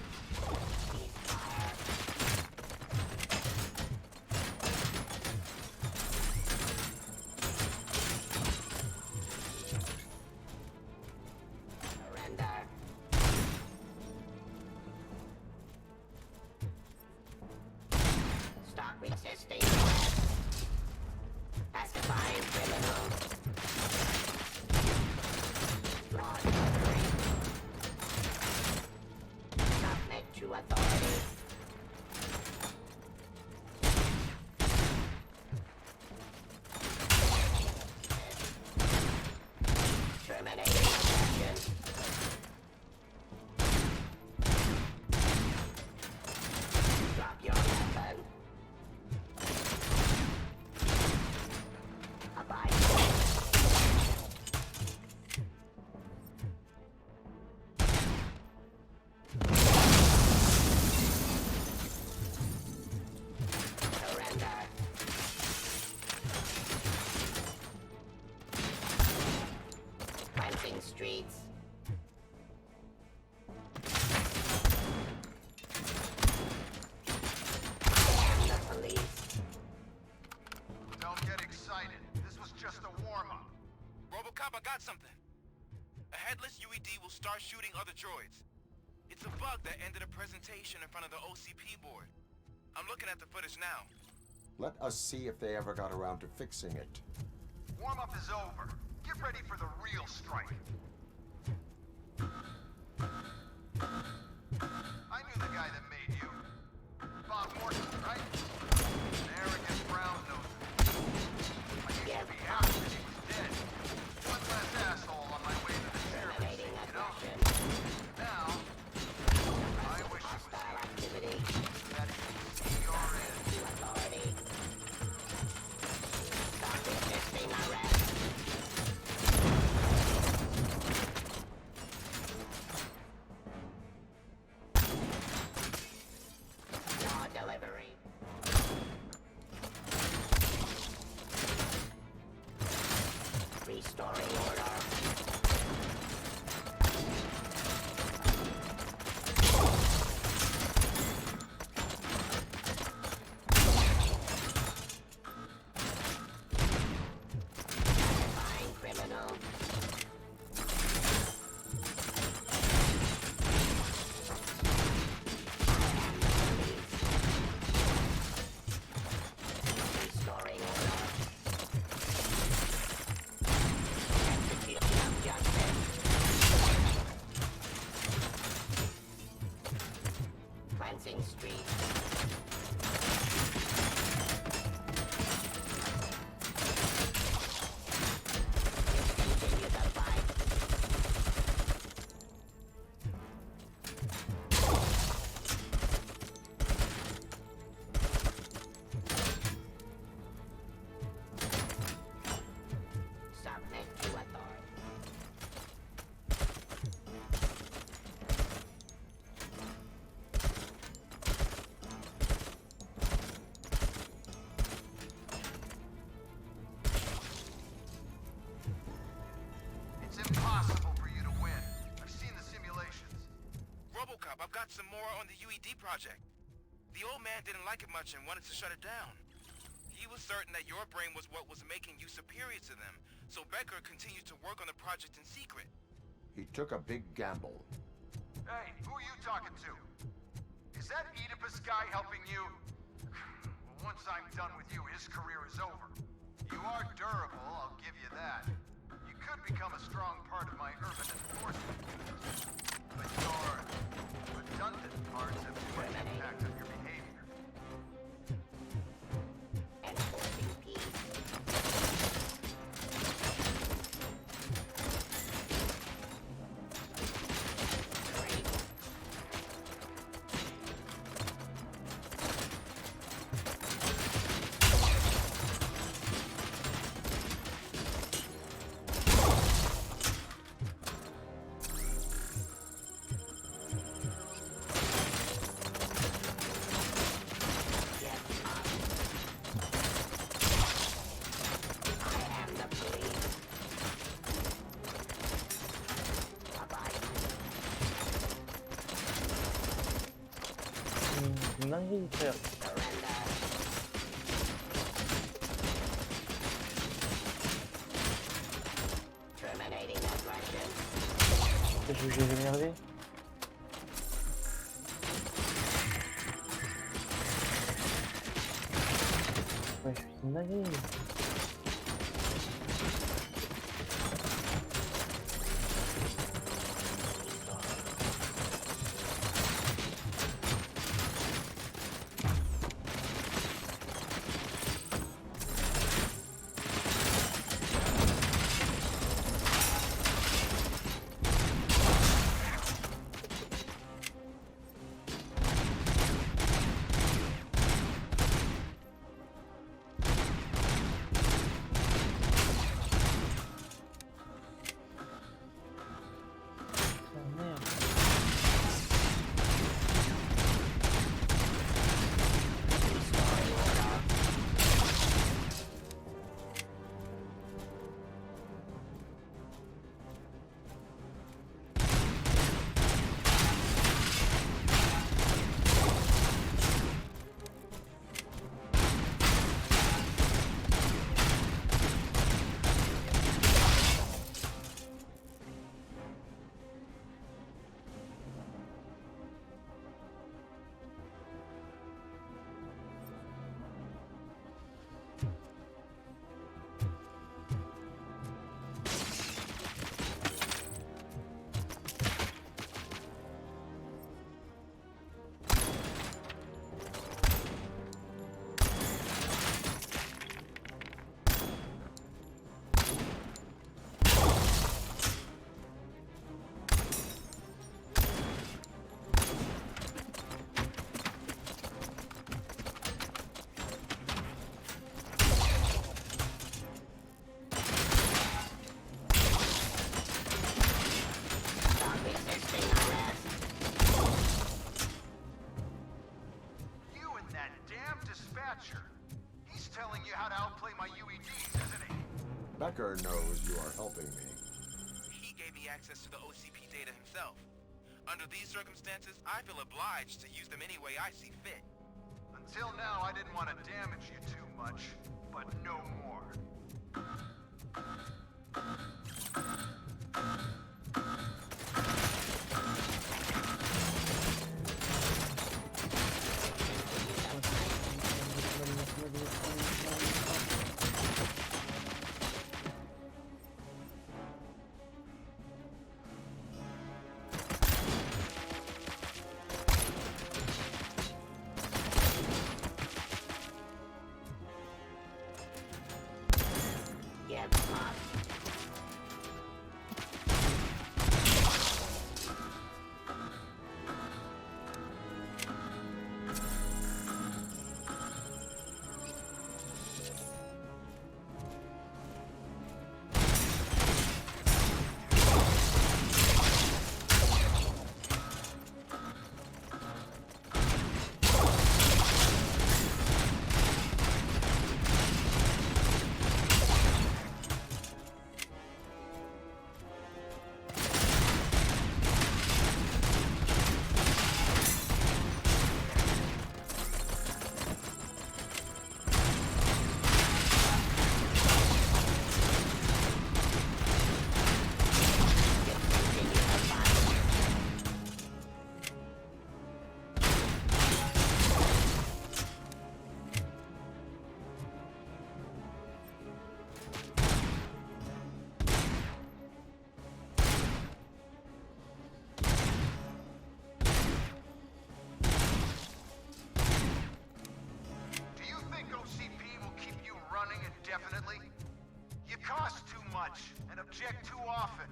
start shooting other droids. It's a bug that ended a presentation in front of the OCP board. I'm looking at the footage now. Let us see if they ever got around to fixing it. Warm-up is over. Get ready for the real strike. I knew the guy that made you. Bob Morton, right? Arrogant brown nose. I used to be happy that he was dead. One less asshole on my way to the chairman's seat, you know? Now, I wish it was activity. That he could see your end. Stop resisting arrest. Delivery. Restoring order. Fine criminal. Restoring order. Execution of justice. Cleansing street. Discontinue the fight. Submit to authority. It's impossible for you to win. I've seen the simulations. RoboCop, I've got some more on the UED project. The old man didn't like it much and wanted to shut it down. He was certain that your brain was what was making you superior to them, so Becker continued to work on the project in secret. He took a big gamble. Hey, who are you talking to? Is that Oedipus guy helping you? Well, once I'm done with you, his career is over. You are durable, I'll give you that. You could become a strong part of my urban enforcement unit. But your redundant parts have too much impact on your behavior. Enforcing peace. Une dinguerie, frère. Je vais m'énerver. Ouais, je suis une dinguerie. capture. He's telling you how to outplay my UEDs, isn't he? Becker knows you are helping me. He gave me access to the OCP data himself. Under these circumstances, I feel obliged to use them any way I see fit. Until now, I didn't want to damage you too much, but no more. Definitely. You cost too much and object too often.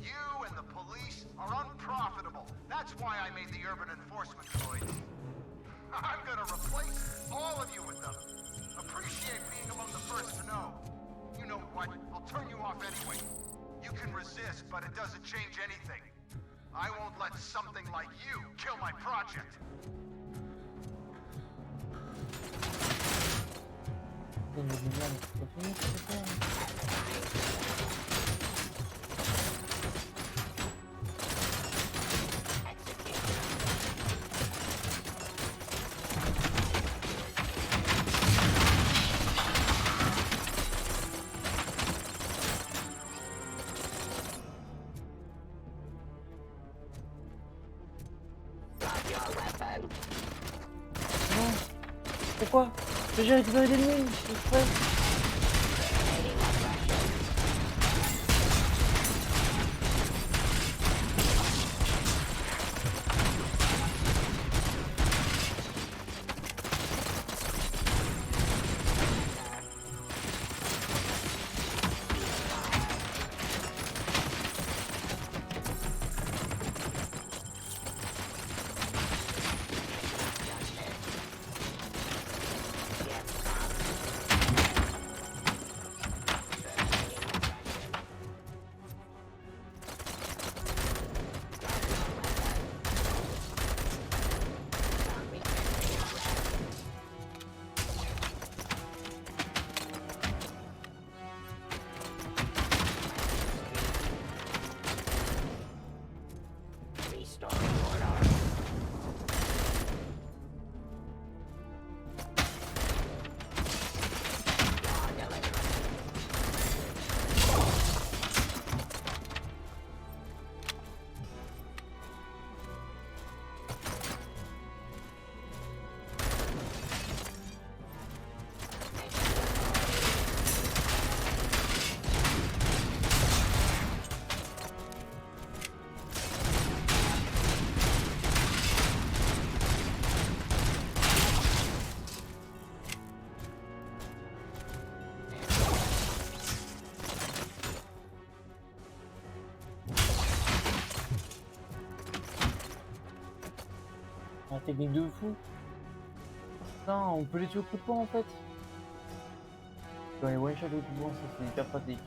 You and the police are unprofitable. That's why I made the urban enforcement droids. I'm gonna replace all of you with them. Appreciate being among the first to know. You know what? I'll turn you off anyway. You can resist, but it doesn't change anything. I won't let something like you kill my project. Non. Pourquoi? J'ai récupéré des mines, exprès. La technique de fou. Putain, on peut les tuer au coup de poing en fait. Dans les one shot au coup de poing, ça c'est hyper pratique.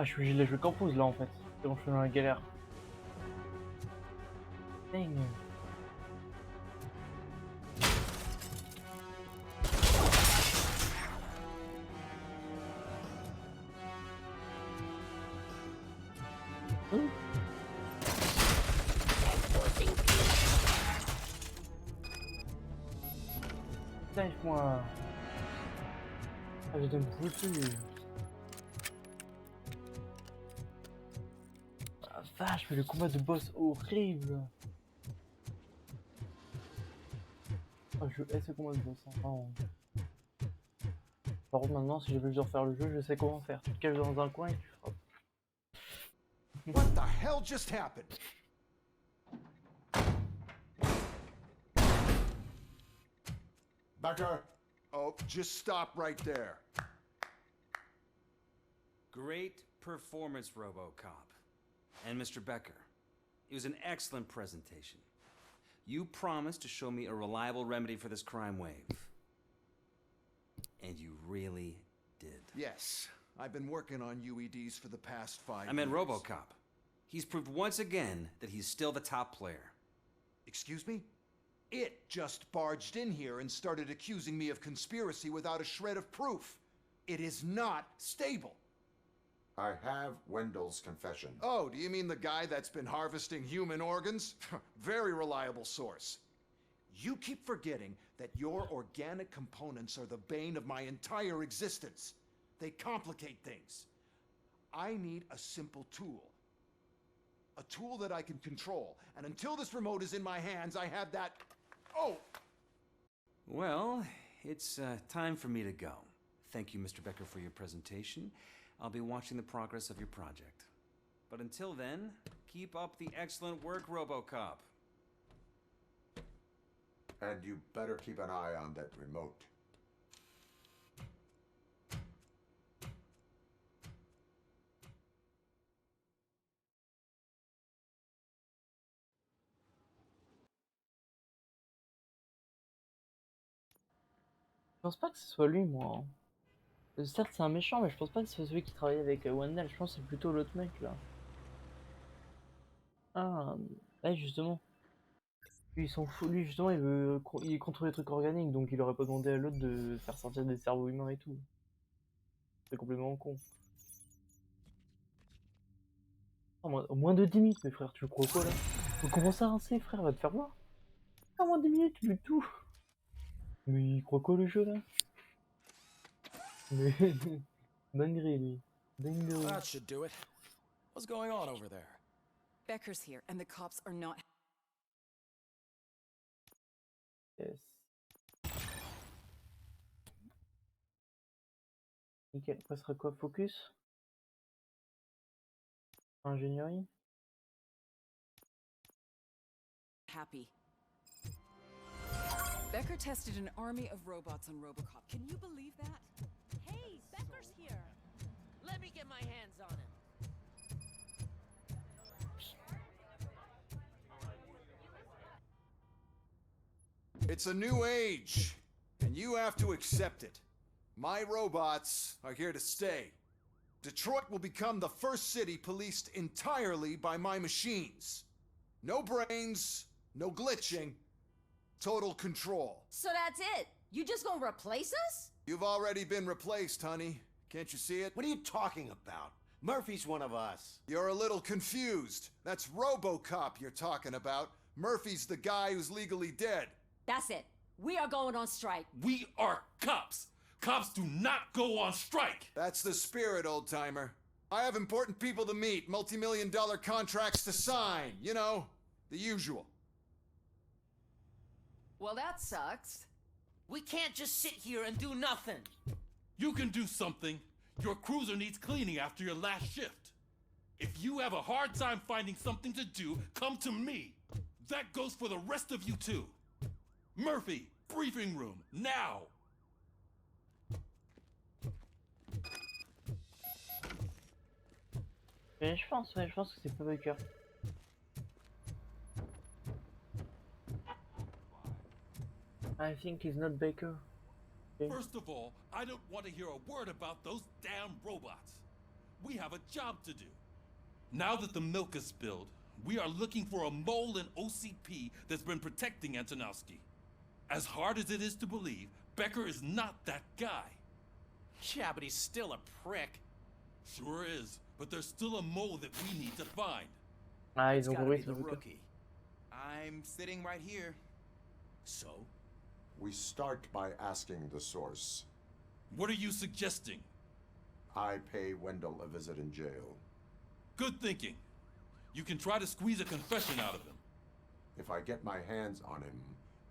Ah, je suis obligé de les jouer qu'en pause là en fait. C'est bon, je suis dans la galère. Dang. Lâche-moi. Ah, je donne plus. Ah, vache, mais le combat de boss horrible. Oh, je hais ce combat de boss. Hein. Vraiment. Par contre, maintenant, si j'ai besoin de refaire le jeu, je sais comment faire. Tu te caches dans un coin et tu frappes. What the hell just happened? Becker! Oh, just stop right there. Great performance, RoboCop. And Mr. Becker. It was an excellent presentation. You promised to show me a reliable remedy for this crime wave. And you really did. Yes, I've been working on UEDs for the past 5 years. I meant RoboCop. He's proved once again that he's still the top player. Excuse me? It just barged in here and started accusing me of conspiracy without a shred of proof. It is not stable. I have Wendell's confession. Oh, do you mean the guy that's been harvesting human organs? Very reliable source. You keep forgetting that your organic components are the bane of my entire existence. They complicate things. I need a simple tool. A tool that I can control. And until this remote is in my hands, I have that... Oh! Well, it's time for me to go. Thank you, Mr. Becker, for your presentation. I'll be watching the progress of your project. But until then, keep up the excellent work, RoboCop. And you better keep an eye on that remote. Je pense pas que ce soit lui, moi. Hein. Certes, c'est un méchant, mais je pense pas que ce soit celui qui travaille avec Wendell. Je pense que c'est plutôt l'autre mec là. Ah, ouais, justement. Lui, il s'en fout. Lui, justement, il contrôle les trucs organiques, donc il aurait pas demandé à l'autre de faire sortir des cerveaux humains et tout. C'est complètement con. Oh, moins de 10 minutes, mais frère, tu le crois quoi là? Faut commencer à rincer, frère, va te faire voir. Ah, moins de 10 minutes, tu fais tout. Mais il croit quoi le jeu là? Mais dinguerie lui. Dinguerie. That should do it. What's going on over there? Becker's here, and the cops are not. Yes. Nickel. Après, ce sera quoi? Focus? Ingénierie? Happy. Becker tested an army of robots on RoboCop. Can you believe that? Hey, Becker's here. Let me get my hands on him. It's a new age, and you have to accept it. My robots are here to stay. Detroit will become the first city policed entirely by my machines. No brains, no glitching, total control. So that's it? You just gonna replace us? You've already been replaced, honey. Can't you see it? What are you talking about? Murphy's one of us. You're a little confused. That's RoboCop you're talking about. Murphy's the guy who's legally dead. That's it. We are going on strike. We are cops. Cops do not go on strike. That's the spirit, old-timer. I have important people to meet, multi-million-dollar contracts to sign. You know, the usual. Well, that sucks. We can't just sit here and do nothing. You can do something. Your cruiser needs cleaning after your last shift. If you have a hard time finding something to do, come to me. That goes for the rest of you too. Murphy, briefing room, now! Mais je pense que c'est pas Baker. I think he's not Baker. Okay. First of all, I don't want to hear a word about those damn robots. We have a job to do. Now that the milk is spilled, we are looking for a mole in OCP that's been protecting Antonowski. As hard as it is to believe, Becker is not that guy. Yeah, but he's still a prick. Sure is, but there's still a mole that we need to find. Ah, It's ils ont gotta compris be ce the truc. rookie. I'm sitting right here. So? We start by asking the source. What are you suggesting? I pay Wendell a visit in jail. Good thinking. You can try to squeeze a confession out of him. If I get my hands on him,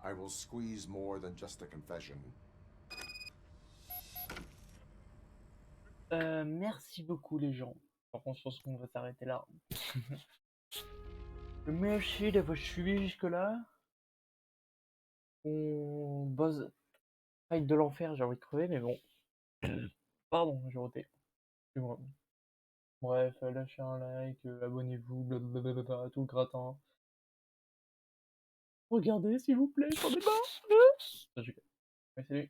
I will squeeze more than just a confession. Merci beaucoup les gens. Par contre, je pense qu'on va s'arrêter là. Merci d'avoir suivi jusque-là. On bosse fight de l'enfer, j'ai envie de crever, mais bon. Pardon, j'ai roté. Excusez-moi. Bref, lâchez un like, abonnez-vous, blablabla, tout le gratin. Regardez s'il vous plaît, j'en ai marre. Ouais, salut.